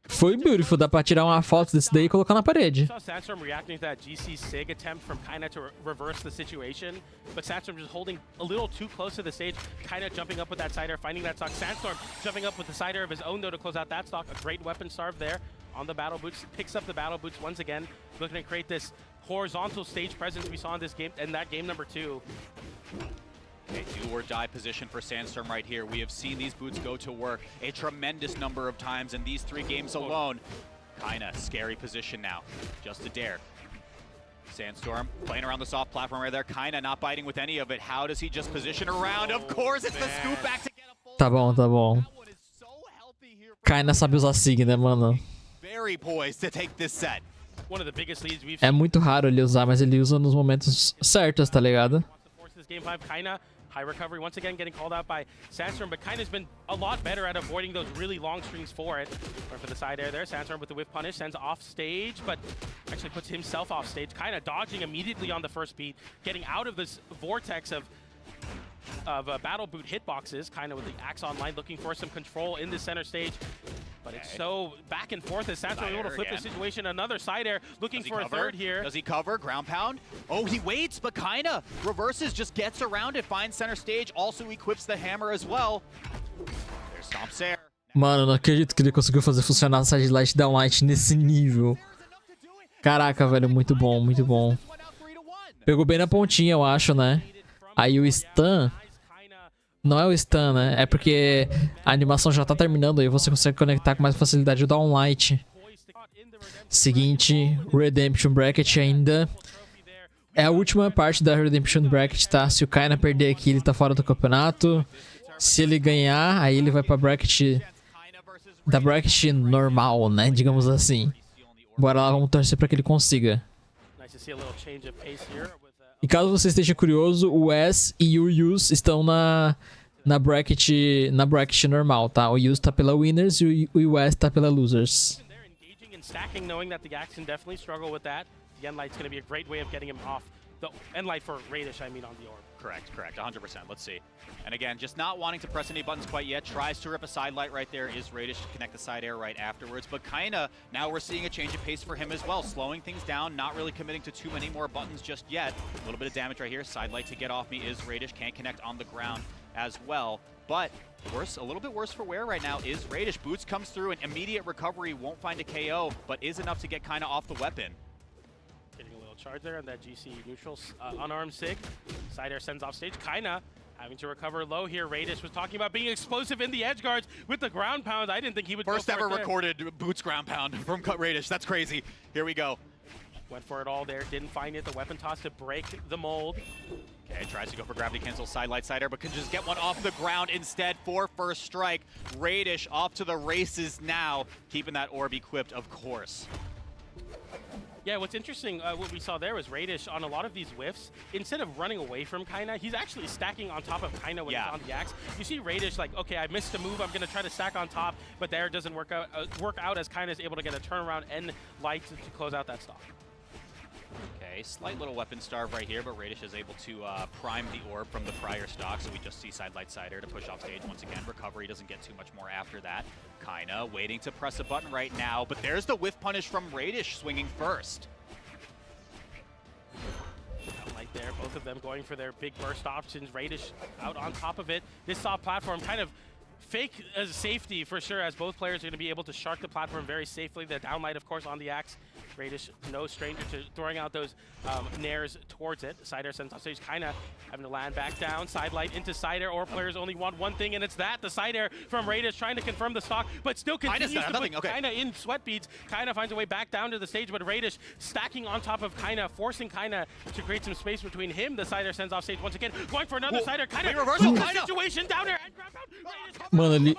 Foi beautiful, dá pra tirar uma foto desse daí e colocar na parede. Saw Sandstorm reacting to that GC Sig attempt from Kyna to reverse the situation, but Sandstorm just holding a little too close to the stage. Kyna jumping up with that side air, finding that stock. Sandstorm jumping up with the side air of his own though to close out that stock. A great weapon starve there on the battle boots. Picks up the battle boots once again, looking to create this horizontal stage presence we saw in this game, and that game number 2. A do-or-die position for Sandstorm right here. We have seen these boots go to work a tremendous number of times in these 3 games alone. Kyna, scary position now. Just a dare. Sandstorm playing around the soft platform right there. Kyna not biting with any of it. How does he just position around? Of course, it's the scoop back to get a full... Tá bom, tá bom. Kyna sabe usar sig, né, mano? Very poised to take this set. One of the biggest leads we've É muito raro ele usar, mas ele usa nos momentos certos, tá ligado? Game 5, Kyna, high recovery once again getting called out by Sandstorm, but Kyna's been a lot better at avoiding those really long strings for it. Or for the side air there, Sandstorm with the whip punish, sends off stage, but actually puts himself off stage. Kyna dodging immediately on the first beat, getting out of this vortex of battle boot hitboxes. Kyna with the axe online, looking for some control in the center stage. But it's so back and forth as Sandstorm able to flip the situation. Another side air, looking for a third here. Does he cover? Ground pound? Oh, he waits, but Kyna reverses, just gets around it, finds center stage, also equips the hammer as well. There's Stomp's air. Mano, não acredito que ele conseguiu fazer funcionar o sidelight e downlight nesse nível. Caraca, velho, muito bom, muito bom. Pegou bem na pontinha, eu acho, né? Aí o stun... Não é o stun, né? É porque a animação já tá terminando aí você consegue conectar com mais facilidade o downlight. Seguinte, Redemption Bracket ainda. É a última parte da Redemption Bracket, tá? Se o Kyna perder aqui, ele tá fora do campeonato. Se ele ganhar, aí ele vai pra bracket... Da bracket normal, né? Digamos assim. Bora lá, vamos torcer pra que ele consiga. E caso você esteja curioso, o Wes e o Yus estão na bracket normal, tá? O Yus tá pela Winners e o Wes tá pela Losers. Stacking, knowing that the Axe can definitely struggle with that. The Endlight's going to be a great way of getting him off. The Endlight for Raidish, I mean, on the orb. Correct, 100%. Let's see. And again, just not wanting to press any buttons quite yet. Tries to rip a side light right there. Is Raidish to connect the side air right afterwards. But Kyna, now we're seeing a change of pace for him as well. Slowing things down, not really committing to too many more buttons just yet. A little bit of damage right here. Side light to get off me is Raidish. Can't connect on the ground as well. But worse, a little bit worse for wear right now is Raidish. Boots comes through and immediate recovery, won't find a KO, but is enough to get Kyna off the weapon. Getting a little charge there on that GC neutral unarmed sig. Side air sends off stage. Kyna having to recover low here. Raidish was talking about being explosive in the edge guards with the ground pound. I didn't think he would First go for ever it there. recorded Boots ground pound from Raidish. That's crazy. Here we go. Went for it all there, didn't find it. The weapon toss to break the mold. Okay, tries to go for gravity cancel, side light side air, but can just get one off the ground instead for first strike. Raidish off to the races now, keeping that orb equipped, of course. Yeah, what's interesting, what we saw there was Raidish on a lot of these whiffs, instead of running away from Kyna, he's actually stacking on top of Kyna when he's on the axe. You see Raidish like, okay, I missed a move, I'm gonna try to stack on top, but there it doesn't work out as Kyna is able to get a turnaround and light to close out that stock. Okay, slight little weapon starve right here, but Raidish is able to prime the orb from the prior stock, so we just see side light side air to push off stage once again. Recovery doesn't get too much more after that. Kyna waiting to press a button right now, but there's the whiff punish from Raidish swinging first. Like there, both of them going for their big burst options. Raidish out on top of it. This soft platform kind of fake as safety for sure, as both players are going to be able to shark the platform very safely. The downlight, of course, on the axe Raidish, no stranger to throwing out those nairs towards it. Side air sends off stage, kinda having to land back down. Side light into side air, or players only want one thing, and it's that. The side air from Raidish trying to confirm the stock, but still continues to put Kyna in sweat beads. Kyna finds a way back down to the stage, but Raidish stacking on top of Kyna, forcing Kyna to create some space between him. The side air sends off stage once again, going for another side air. Kyna reversal situation down there. Mano, ali...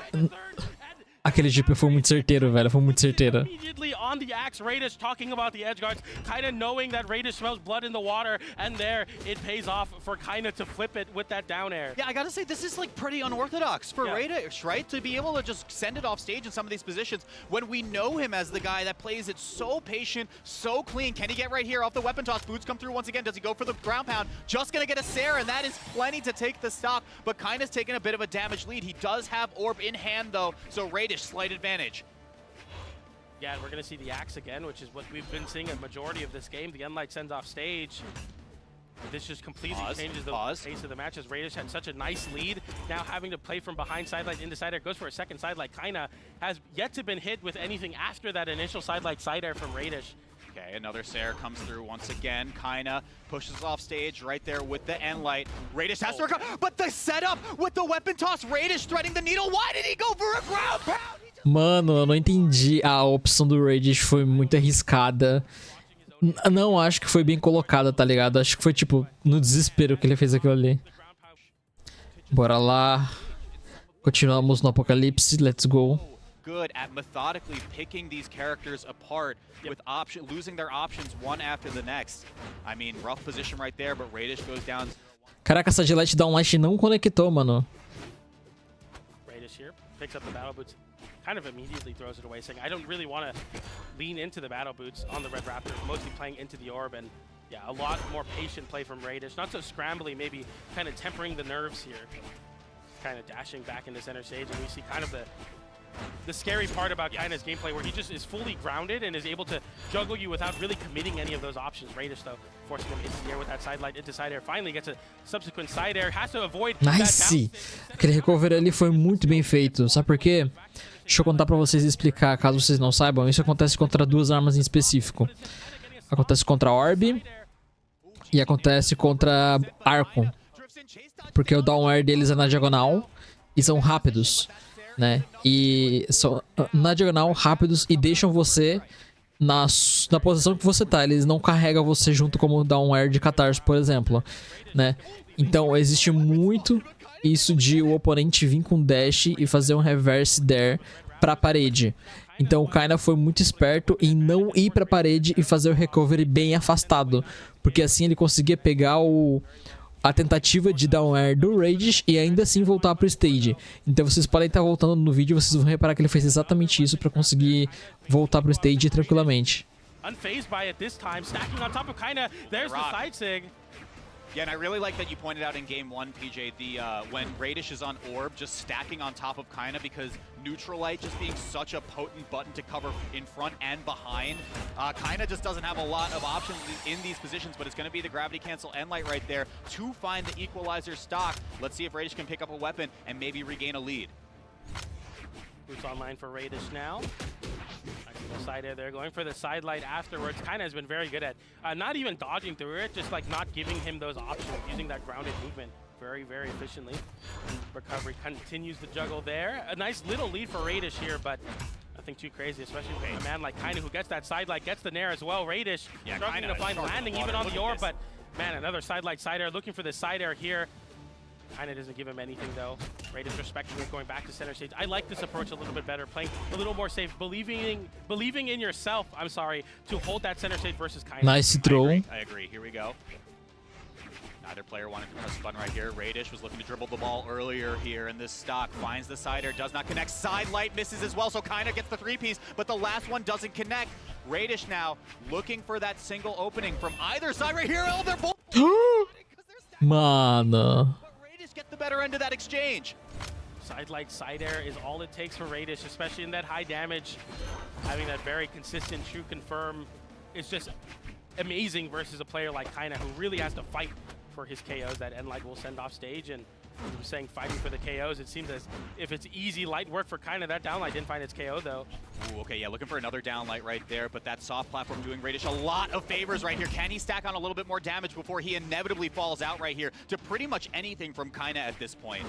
Aquele GP foi muito certeiro, velho. Foi muito certeiro. Immediately on the axe, Raidish talking about the edge guards, Kyna knowing that Raidish smells blood in the water, and there it pays off for Kyna to flip it with that down air. Yeah, I gotta say, this is like pretty unorthodox for Raidish, right? To be able to just send it off stage in some of these positions when we know him as the guy that plays it so patient, so clean. Can he get right here off the weapon toss? Boots come through once again. Does he go for the ground pound? Just gonna get a Sarah, and that is plenty to take the stock, but Kyna's taking a bit of a damage lead. He does have orb in hand though, so Raidish slight advantage. Yeah, and we're going to see the axe again, which is what we've been seeing a majority of this game. The Unlight sends off stage. This just completely changes the pace of the match, as Raidish had such a nice lead. Now having to play from behind sidelight into side air, goes for a second sidelight. Kyna has yet to been hit with anything after that initial sidelight side air from Raidish. Okay, another Sarah comes through once again. Kyna pushes off stage right there with the end light. Raidish has to recover, but the setup with the weapon toss, Raidish threading the needle. Why did he go for a ground pound? Mano, eu não entendi. A opção do Raidish foi muito arriscada. Não acho que foi bem colocada, tá ligado? Acho que foi tipo no desespero que ele fez aquilo ali. Bora lá. Continuamos no Apocalipse. Let's go. Good at methodically picking these characters apart with losing their options one after the next. I mean, rough position right there, but Raidish goes down. Caraca, essa Gillette Downlight não conectou, mano. Raidish here picks up the battle boots, kind of immediately throws it away, saying, I don't really want to lean into the battle boots on the Red Raptor, mostly playing into the orb, and yeah, a lot more patient play from Raidish. Not so scrambly, maybe kind of tempering the nerves here. Kind of dashing back into center stage, and we see kind of the scary part about Kyna's gameplay, where he just is fully grounded and is able to juggle you without really committing any of those options. Raidish, though, forcing him into the air with that side light into side air. Finally gets a subsequent side air. Has to avoid nice! Aquele recover ali foi muito bem feito. Sabe por quê? Deixa eu contar pra vocês e explicar, caso vocês não saibam. Isso acontece contra duas armas em específico. Acontece contra Orb e acontece contra Arco. Porque o down air deles é na diagonal e são rápidos, né? E são na diagonal rápidos e deixam você na posição que você tá. Eles não carregam você junto como o down air de Catarse, por exemplo, né? Então existe muito isso de o oponente vir com dash e fazer um reverse there pra parede. Então o Kyna foi muito esperto em não ir pra parede e fazer o recovery bem afastado, porque assim ele conseguia pegar a tentativa de down air do Raidish e ainda assim voltar pro stage. Então vocês podem estar voltando no vídeo, vocês vão reparar que ele fez exatamente isso para conseguir voltar pro stage tranquilamente. Unfazed by it this time, stacking on top of Kyna. There's the side sig. Yeah, and I really like that you pointed out in game one, PJ, when Raidish is on orb, just stacking on top of Kyna, because Neutralite just being such a potent button to cover in front and behind. Kyna just doesn't have a lot of options in these positions, but it's going to be the gravity cancel end light right there to find the equalizer stock. Let's see if Raidish can pick up a weapon and maybe regain a lead. Boots online for Raidish now. Side air there, going for the side light afterwards. Kyna has been very good at not even dodging through it, just like not giving him those options, using that grounded movement very, very efficiently. Recovery continues to juggle there. A nice little lead for Raidish here, but nothing too crazy, especially with a man like Kyna who gets that side light, gets the nair as well. Raidish struggling to find landing even on the orb, but man, another side light side air, looking for the side air here. Kyna doesn't give him anything though. Raidish respecting it, going back to center stage. I like this approach a little bit better, playing a little more safe, believing in yourself, I'm sorry, to hold that center stage versus Kyna. Nice throw. I agree. Here we go. Neither player wanted to press a button right here. Raidish was looking to dribble the ball earlier here in this stock. Finds the side air, does not connect. Side light misses as well, so Kyna gets the three-piece, but the last one doesn't connect. Raidish now looking for that single opening from either side right here. Oh, they're both... Mano. Get the better end of that exchange. Side light, side air is all it takes for Raidish, especially in that high damage. Having that very consistent true confirm is just amazing versus a player like Kyna, who really has to fight for his KOs that Enlight will send off stage. And he was saying fighting for the KOs, it seems as if it's easy light work for Kyna. That down light didn't find its KO though. Ooh, okay, yeah, looking for another down light right there, but that soft platform doing Raidish a lot of favors right here. Can he stack on a little bit more damage before he inevitably falls out right here to pretty much anything from Kyna at this point?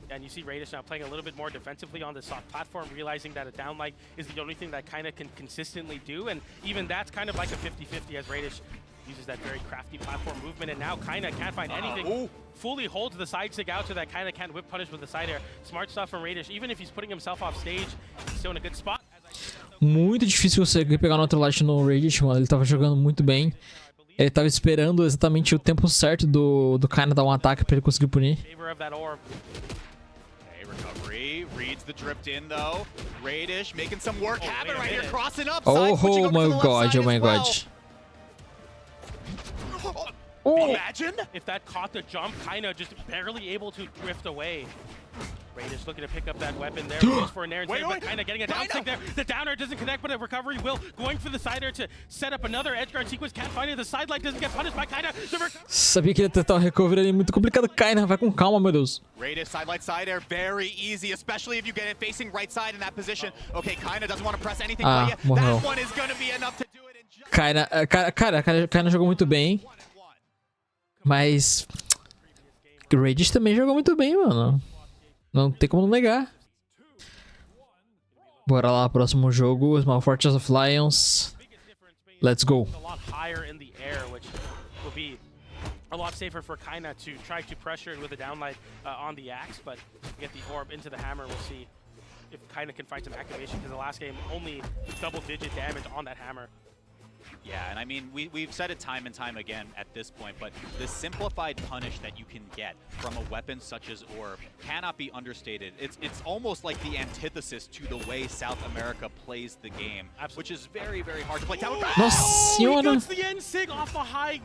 And you see Raidish now playing a little bit more defensively on the soft platform, realizing that a down light is the only thing that Kyna can consistently do, and even that's kind of like a 50-50 as Raidish uses that very crafty platform movement, and now Kyna can't find anything. Fully holds the side stick out so that Kyna can't whip punish with the side air. Smart stuff from Raidish. Even if he's putting himself off stage, he's still in a good spot. Muito difícil você pegar no light no Raidish, mano. Ele tava jogando muito bem. Ele tava esperando exatamente o tempo certo do Kyna dar um ataque pra ele conseguir punir. Reads the drift in though. Raidish making some work happen right here, crossing up. Oh my god, oh my god. Oh. Imagine if that caught the jump, Kyna just barely able to drift away. Raidish looking to pick up that weapon there. For an air and but Kyna getting a down stick there. The down air doesn't connect, but a recovery will. Going for the side air to set up another edge guard sequence. Can't find it. The side light doesn't get punished by Kyna. Sabia que ele ia tentar o recovery ali, muito complicado. Kyna, vai com calma, meu Deus. Raidish side light side air, very easy, especially if you get it facing right side in that position. Okay, Kyna doesn't want to press anything by you. That one is going to be enough to do it. Kyna jogou muito bem. Mas Raidish também jogou muito bem, mano. Não tem como negar. Bora lá, próximo jogo. Small Fortress of Lions. Let's go. A lot safer for Kyna to try to pressure it with a downlight on the axe, but get the orb into the hammer. We'll see if Kyna can find some activation, because the last game only double-digit damage on that hammer. Yeah, and I mean, we've said it time and time again at this point, but the simplified punish that you can get from a weapon such as Orb cannot be understated. It's almost like the antithesis to the way South America plays the game, which is very, very hard to play. Nossa senhora! He gets the end sig off a high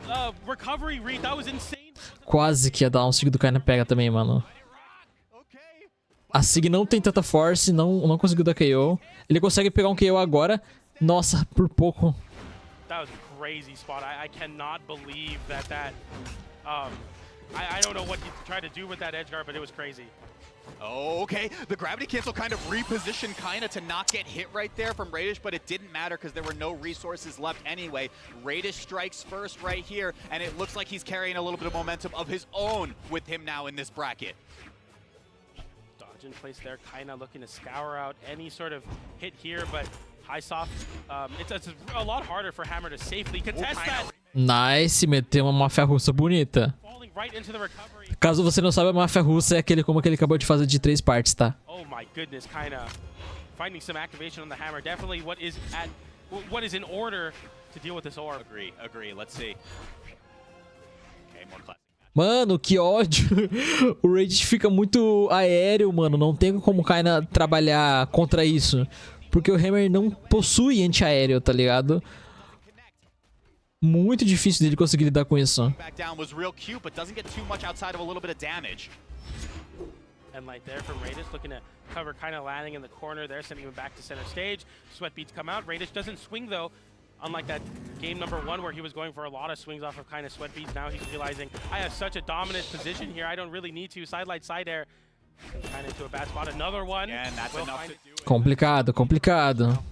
recovery read. That was insane. Quase que ia dar um sig do Kyna pega também, mano. A sig não tem tanta force, não conseguiu dar KO. Ele consegue pegar um KO agora. Nossa, por pouco. That was a crazy spot. I cannot believe that I don't know what he tried to do with that edge guard, but it was crazy. Oh, okay. The gravity cancel kind of repositioned Kyna to not get hit right there from Raidish, but it didn't matter because there were no resources left anyway. Raidish strikes first right here, and it looks like he's carrying a little bit of momentum of his own with him now in this bracket. Dodge in place there. Kyna looking to scour out any sort of hit here, but high soft, it's a lot harder for Hammer to safely contest that. Nice, meteu uma máfia russa bonita. Caso você não saiba, a máfia russa é aquele como que ele acabou de fazer de 3 partes, tá? Oh my goodness, Kyna finding some activation on the hammer. Definitely what is in order to deal with this orb. Agree. Let's see. Okay, more classic. Mano, que ódio. O Raidish fica muito aéreo, mano. Não tem como o Kyna trabalhar contra isso. Porque o Hammer não possui antiaéreo, tá ligado? Muito difícil dele conseguir lidar com isso. And like there from Raidish, looking to cover, kind of landing in the corner there, sending him back to center stage. Sweat beats come out. Raidish doesn't swing though. Unlike that game number 1 where he was going for a lot of swings off of kind of sweat beats. Now he's realizing, I have such a dominant position here. I don't really need to. Side light, side air. Kind of into a bad spot. Another one. And that's enough to do it. Complicado.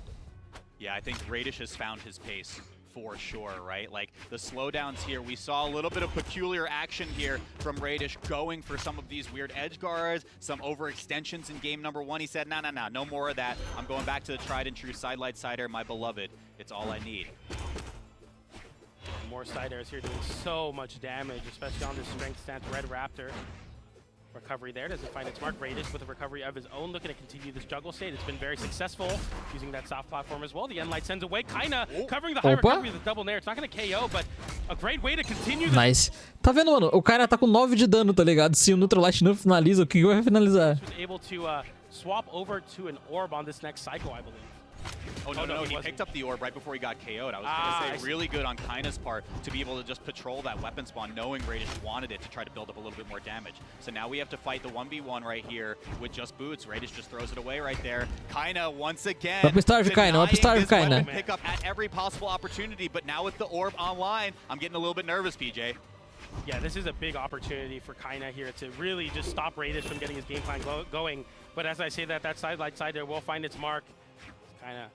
Yeah, I think Raidish has found his pace for sure, right? Like the slowdowns here, we saw a little bit of peculiar action here from Raidish going for some of these weird edge guards, some overextensions in game number 1. He said, no more of that. I'm going back to the tried and true side light, side air, my beloved. It's all I need. More side airs here doing so much damage, especially on this strength stance Red Raptor. Recovery there, doesn't find its mark. Raidish with a recovery of his own, looking to continue this juggle state. It's been very successful using that soft platform as well. The Enlight sends away. Kyna covering the high recovery with the double nair. It's not going to KO, but a great way to continue this. Nice. Tá vendo, mano? O Kyna tá com 9 de dano, tá ligado? Se o Neutral Light não finaliza, o que vai finalizar? He was able to swap over to an orb on this next cycle, I believe. Oh, no, he picked up the orb right before he got KO'd. I was going to say, really good on Kyna's part to be able to just patrol that weapon spawn, knowing Raidish wanted it to try to build up a little bit more damage. So now we have to fight the 1v1 right here with just boots. Raidish just throws it away right there. Kyna, once again, denying his weapon pickup at every possible opportunity, but now with the orb online, I'm getting a little bit nervous, PJ. Yeah, this is a big opportunity for Kyna here to really just stop Raidish from getting his game plan going. But as I say that sidelight side there will find its mark. Kyna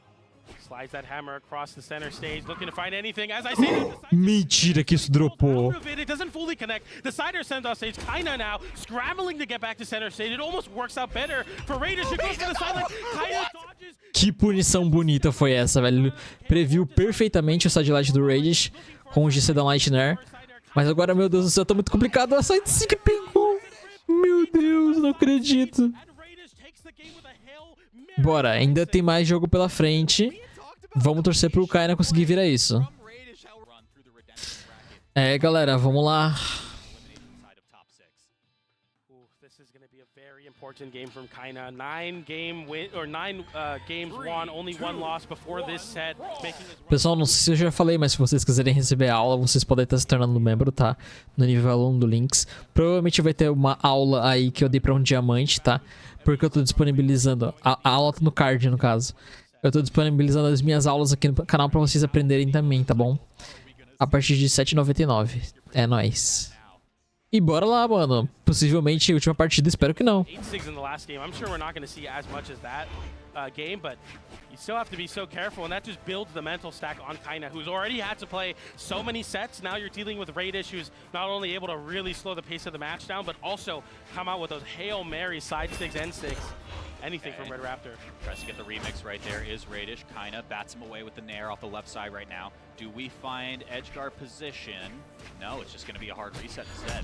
slides that hammer across the center stage, looking to find anything. As I say that, Mentira que isso dropou. it doesn't fully connect. The Sider sends off stage. Kyna now scrambling to get back to center stage. It almost works out better for Raidish. It goes to the sideline. Kyna dodges. Que punição bonita foi essa, velho. Previu perfeitamente o sidelight do Raidish com o GC da Lightner. Mas agora, meu Deus do céu, tá muito complicado. A side que pegou. Meu Deus, não acredito. Bora, ainda tem mais jogo pela frente. Vamos torcer pro Kyna conseguir virar isso. É, galera, vamos lá. This is going to be a very important game from Kyna. 9 games won, only 1 loss before this set. Pessoal, não sei se eu já falei, mas se vocês quiserem receber aula, vocês podem estar se tornando membro, tá? No nível aluno do Lynx. Provavelmente vai ter uma aula aí que eu dei pra um diamante, tá? Porque eu tô disponibilizando, a aula tá no card, no caso. Eu tô disponibilizando as minhas aulas aqui no canal pra vocês aprenderem também, tá bom? A partir de R$ 7,99. É nóis. E bora lá, mano. Possivelmente a última partida, espero que não. 8-6 in the last game. I'm sure we're not going to see as much as that game, but you still have to be so careful, and that just builds the mental stack on Kyna, who's already had to play so many sets. Now you're dealing with Raidish, who's not only able to really slow the pace of the match down, but also come out with those Hail Mary side sticks, end sticks. Anything from Red Raptor. Tries to get the remix right there is Raidish. Kyna bats him away with the Nair off the left side right now. Do we find edge guard position? No, it's just going to be a hard reset instead.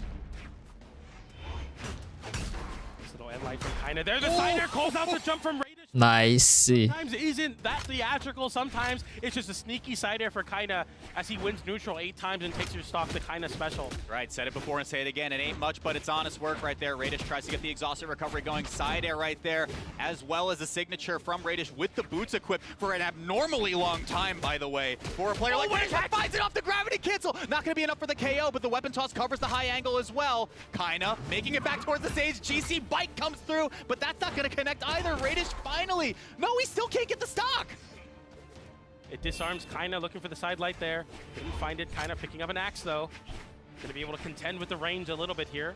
This little end light from Kyna there. The Sider calls out the jump from Raidish. Nice. Sometimes it isn't that theatrical. Sometimes it's just a sneaky side air for Kyna as he wins neutral 8 times and takes your stock to Kyna special. Right, said it before and say it again. It ain't much, but it's honest work right there. Raidish tries to get the exhausted recovery going. Side air right there, as well as a signature from Raidish with the boots equipped for an abnormally long time, by the way. For a player like Raidish, finds it off the gravity cancel. Not going to be enough for the KO, but the weapon toss covers the high angle as well. Kyna making it back towards the stage. GC bite comes through, but that's not going to connect either. Raidish finally. No, we still can't get the stock. It disarms Kyna, looking for the side light there. Didn't find it. Kyna picking up an axe though. Gonna be able to contend with the range a little bit here.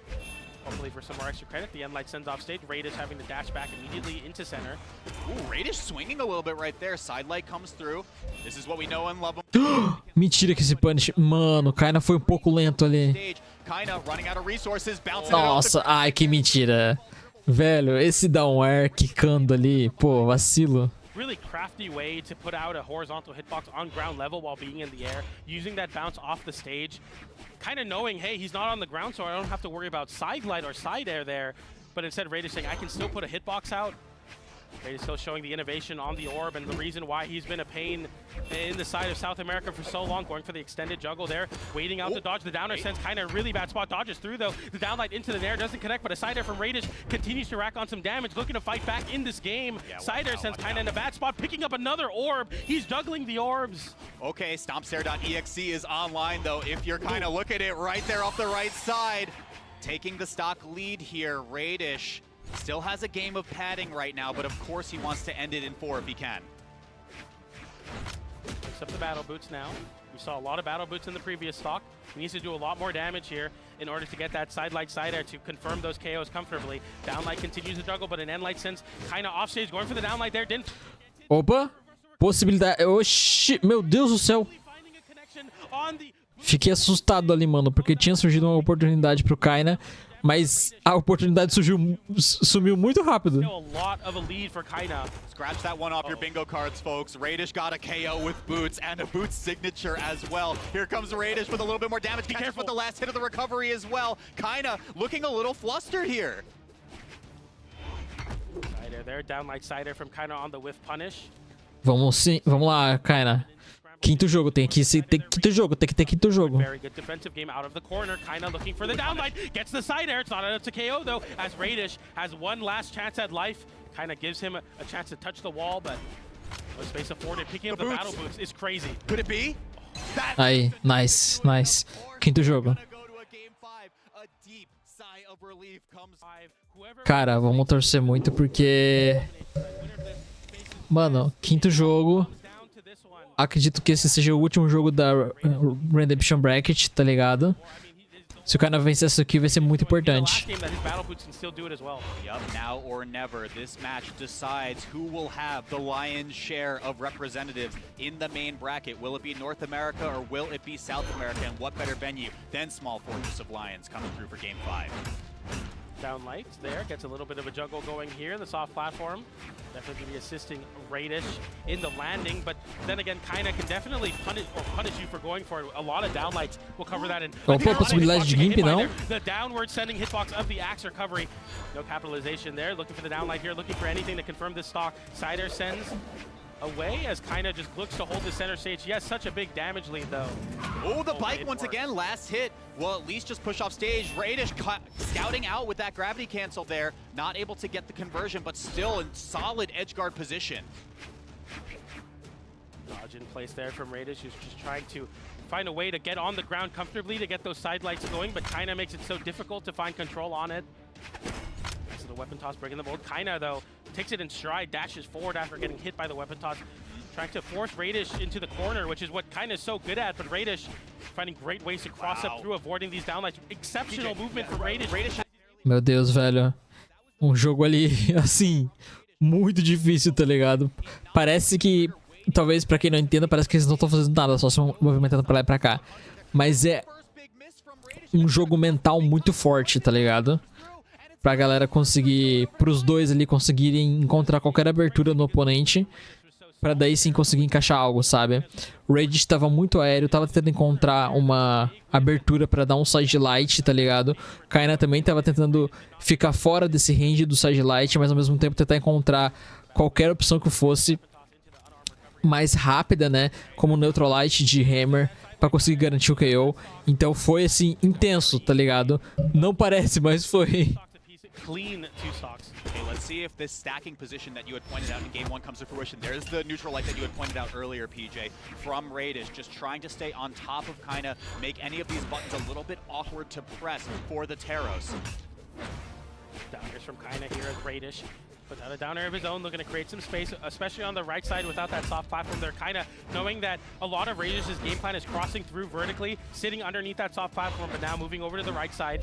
Hopefully for some more extra credit. The end light sends off stage. Raidish having to dash back immediately into center. Ooh, Raidish swinging a little bit right there. Side light comes through. This is what we know and love him. Mentira que esse punish. Mano, o Kyna foi pouco lento ali. Kyna running out of resources, bouncing Nossa, ai que mentira. Velho, esse down air quicando ali, pô, vacilo. Really crafty way to put out a horizontal hitbox on ground level while being in the air, using that bounce off the stage, kind of knowing, hey, he's not on the ground, so I don't have to worry about side light or side air there, but instead Raidish saying, I can still put a hitbox out. Raidish still showing the innovation on the orb and the reason why he's been a pain in the side of South America for so long, going for the extended juggle there, waiting out the dodge. The downer sends kind of really bad spot, dodges through though. The downlight into the Nair doesn't connect, but a side air from Raidish continues to rack on some damage, looking to fight back in this game. Side air sends kind of in a bad spot, picking up another orb. He's juggling the orbs. Okay, stompstare.exe is online though. If you're kind of looking at it right there off the right side, taking the stock lead here, Raidish still has a game of padding right now, but of course he wants to end it in 4 if he can. Picks up the battle boots now. We saw a lot of battle boots in the previous stock. He needs to do a lot more damage here in order to get that side light side air to confirm those KOs comfortably. Downlight continues to juggle, but an end light sends kind of offstage, going for the downlight there. Didn't. Opa, possibilidade. Oxi, meu Deus do céu. Fiquei assustado ali, mano, porque tinha surgido uma oportunidade pro Kyna, mas a oportunidade sumiu muito rápido. Scratch that one off your bingo cards, folks. Raidish got a KO with boots and a boots signature as well. Here comes Raidish with a little bit more damage. Be careful with the last hit of the recovery as well. Kyna looking a little flustered here. Side air there, downlight side air from Kyna on the whiff punish. Vamos sim, vamos lá, Kyna. Quinto jogo, tem que ter quinto jogo, tem que ter quinto jogo. Very good defensive game out of the corner. Kyna looking for the downlight, gets the side air. It's not enough to KO though, as Raidish has one last chance at life. Kyna gives him a chance to touch the wall, but no space afforded. Picking up the battle boots is crazy. Could it be? Aí, nice, nice. Quinto jogo. Cara, vamos torcer muito porque... Mano, quinto jogo. Acredito que esse seja o último jogo da Redemption Bracket, tá ligado? Se o Kyna vencer isso aqui, vai ser muito importante. Yep, now or never. This match decides who will have the lion's share of representatives in the main bracket. Will it be North America or will it be South America? And what better venue than Small Fortress of Lions coming through for Game 5? Down light there, gets a little bit of a juggle going here. The soft platform definitely going to be assisting Raidish in the landing, but then again, Kyna can definitely punish you for going for it. A lot of downlights will cover that in. Opa, possibilidade de gimp, não? The downward sending hitbox of the axe recovery. No capitalization there. Looking for the downlight here, looking for anything to confirm this stock. Sider sends away as Kyna just looks to hold the center stage. He has such a big damage lead though. Oh, the bike once again, last hit. Will at least just push off stage. Raidish scouting out with that gravity cancel there. Not able to get the conversion, but still in solid edge guard position. Dodge in place there from Raidish, who's just trying to find a way to get on the ground comfortably to get those side lights going, but Kyna makes it so difficult to find control on it. So the weapon toss breaking the mold. Kyna, though, takes it in stride, dashes forward after getting hit by the weapon toss, trying to force Raidish into the corner, which is what Kyna is so good at, but Raidish finding great ways to cross up through, avoiding these downlights. Exceptional movement from Raidish. Meu Deus, velho. Jogo ali, assim, muito difícil, tá ligado? Parece que, talvez pra quem não entenda, parece que eles não estão fazendo nada, só se movimentando pra lá e pra cá. Mas é jogo mental muito forte, tá ligado? Pra galera conseguir, pros dois ali conseguirem encontrar qualquer abertura no oponente, pra daí sim conseguir encaixar algo, sabe? O Raidish tava muito aéreo, tava tentando encontrar uma abertura pra dar um side light, tá ligado? Kyna também tava tentando ficar fora desse range do side light, mas ao mesmo tempo tentar encontrar qualquer opção que fosse mais rápida, né? Como o neutral light de Hammer, pra conseguir garantir o KO. Então foi assim, intenso, tá ligado? Não parece, mas foi. Clean two stocks. Okay, let's see if this stacking position that you had pointed out in Game 1 comes to fruition. There's the neutral light that you had pointed out earlier, PJ, from Raidish, just trying to stay on top of Kyna, make any of these buttons a little bit awkward to press for the Taros. Downers from Kyna here as Raidish puts out a downer of his own, looking to create some space, especially on the right side without that soft platform there. Kyna knowing that a lot of Raidish's game plan is crossing through vertically, sitting underneath that soft platform, but now moving over to the right side,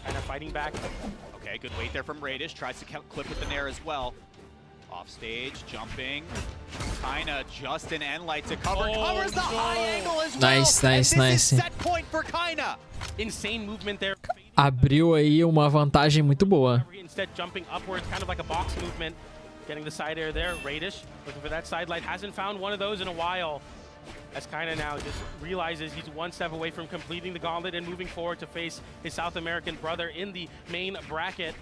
kind of fighting back. Okay, good wait there from Raidish. Tries to clip with the Nair as well. Off stage, jumping. Kyna just an end light to cover. Covers the high angle as well. Nice. Set point for Kyna. Insane movement there. Abriu aí uma vantagem muito boa. Instead jumping upwards, kind of like a box movement. Getting the side air there. Raidish looking for that side light. Hasn't found one of those in a while. As Kyna now just realizes he's one step away from completing the gauntlet and moving forward to face his South American brother in the main bracket.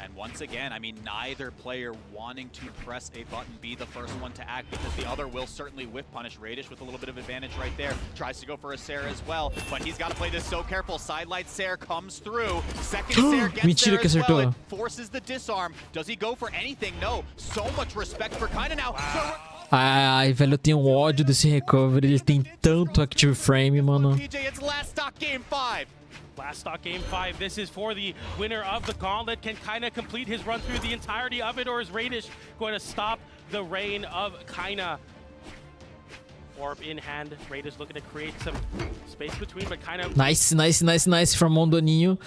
And once again, I mean, neither player wanting to press a button, be the first one to act, because the other will certainly whiff punish. Raidish with a little bit of advantage right there. Tries to go for a Sarah as well, but he's got to play this so careful. Sidelight Sarah comes through. Second Sarah gets there as well. It forces the disarm. Does he go for anything? No. So much respect for Kyna now. Wow. Ai, velho, eu tenho ódio desse recovery. Ele tem tanto active frame, mano. PJ, it's last stock game 5. Last stock game 5. This is for the winner of the gauntlet. Can Kyna complete his run through the entirety of it, or is Raidish going to stop the reign of Kyna? Orb in hand. Raidish looking to create some space between, but Kyna... Nice from Mondoninho.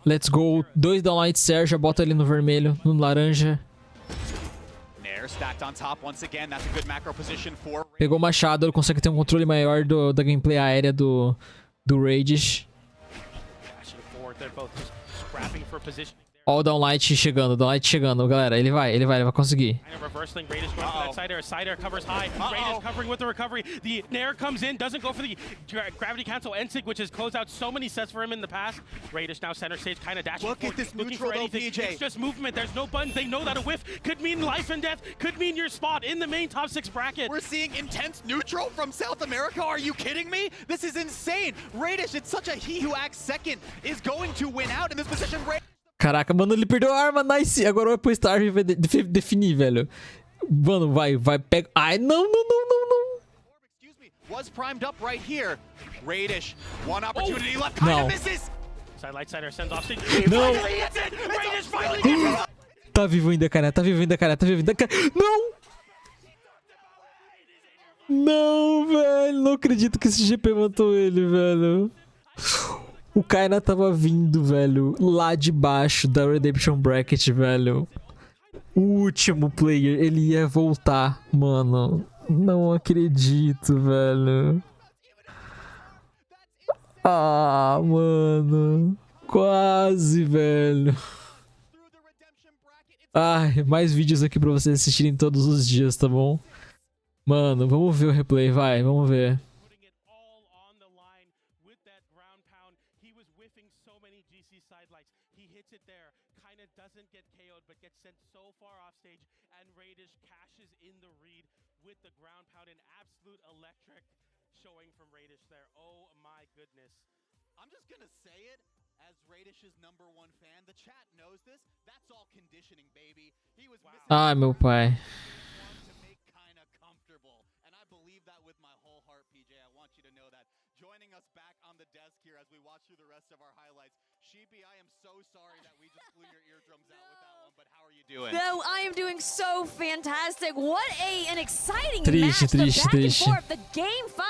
Let's go. 2 downlight Serge, já bota ele no vermelho, no laranja. Stacked on top once again. That's a good macro position for... Pegou o machado, ele consegue ter um controle maior da gameplay aérea do Raidish. Ó o downlight chegando, galera. Ele vai conseguir. Sider covers high. Raidish covering with the recovery. The Nair comes in, doesn't go for the gravity cancel Ensig, which has closed out so many sets for him in the past. Raidish now center stage, kind of dashing forward, at this neutral though, PJ. It's just movement. There's no buttons. They know that a whiff could mean life and death, could mean your spot in the main top 6 bracket. We're seeing intense neutral from South America. Are you kidding me? This is insane. Raidish, it's such a he who acts second is going to win out in this position. Caraca, mano, ele perdeu a arma, nice. Agora vai pro Star e vai definir, velho. Mano, vai, pega. Ai, não. Excuse me. Was primed up right here. Raidish, one opportunity left. Kyna misses. Sidelight Sider sends off stage. Não. Raidish finally gets it. Tá vivo ainda, cara. Não! Não, velho. Não acredito que esse GP matou ele, velho. O Kyna tava vindo, velho, lá de baixo da Redemption Bracket, velho. O último player, ele ia voltar, mano. Não acredito, velho. Ah, mano. Quase, velho. Ai, mais vídeos aqui pra vocês assistirem todos os dias, tá bom? Mano, vamos ver o replay, vai, vamos ver. Doesn't get KO'd, but gets sent so far off stage, and Raidish cashes in the read with the ground pound. An absolute electric showing from Raidish there. Oh my goodness. I'm just gonna say it as Raidish's #1 fan. The chat knows this. That's all conditioning, baby. He was missing Ai, meu pai. to make Kyna comfortable, and I believe that with my whole heart, PJ. I want you to know that. Joining us back on the desk here as we watch through the rest of our highlights. Sheepy, I am so sorry that we just blew your eardrums out with that one, but how are you doing? No, I am doing so fantastic. What an exciting Triste, match. The triste, back and triste. forth, the game 5.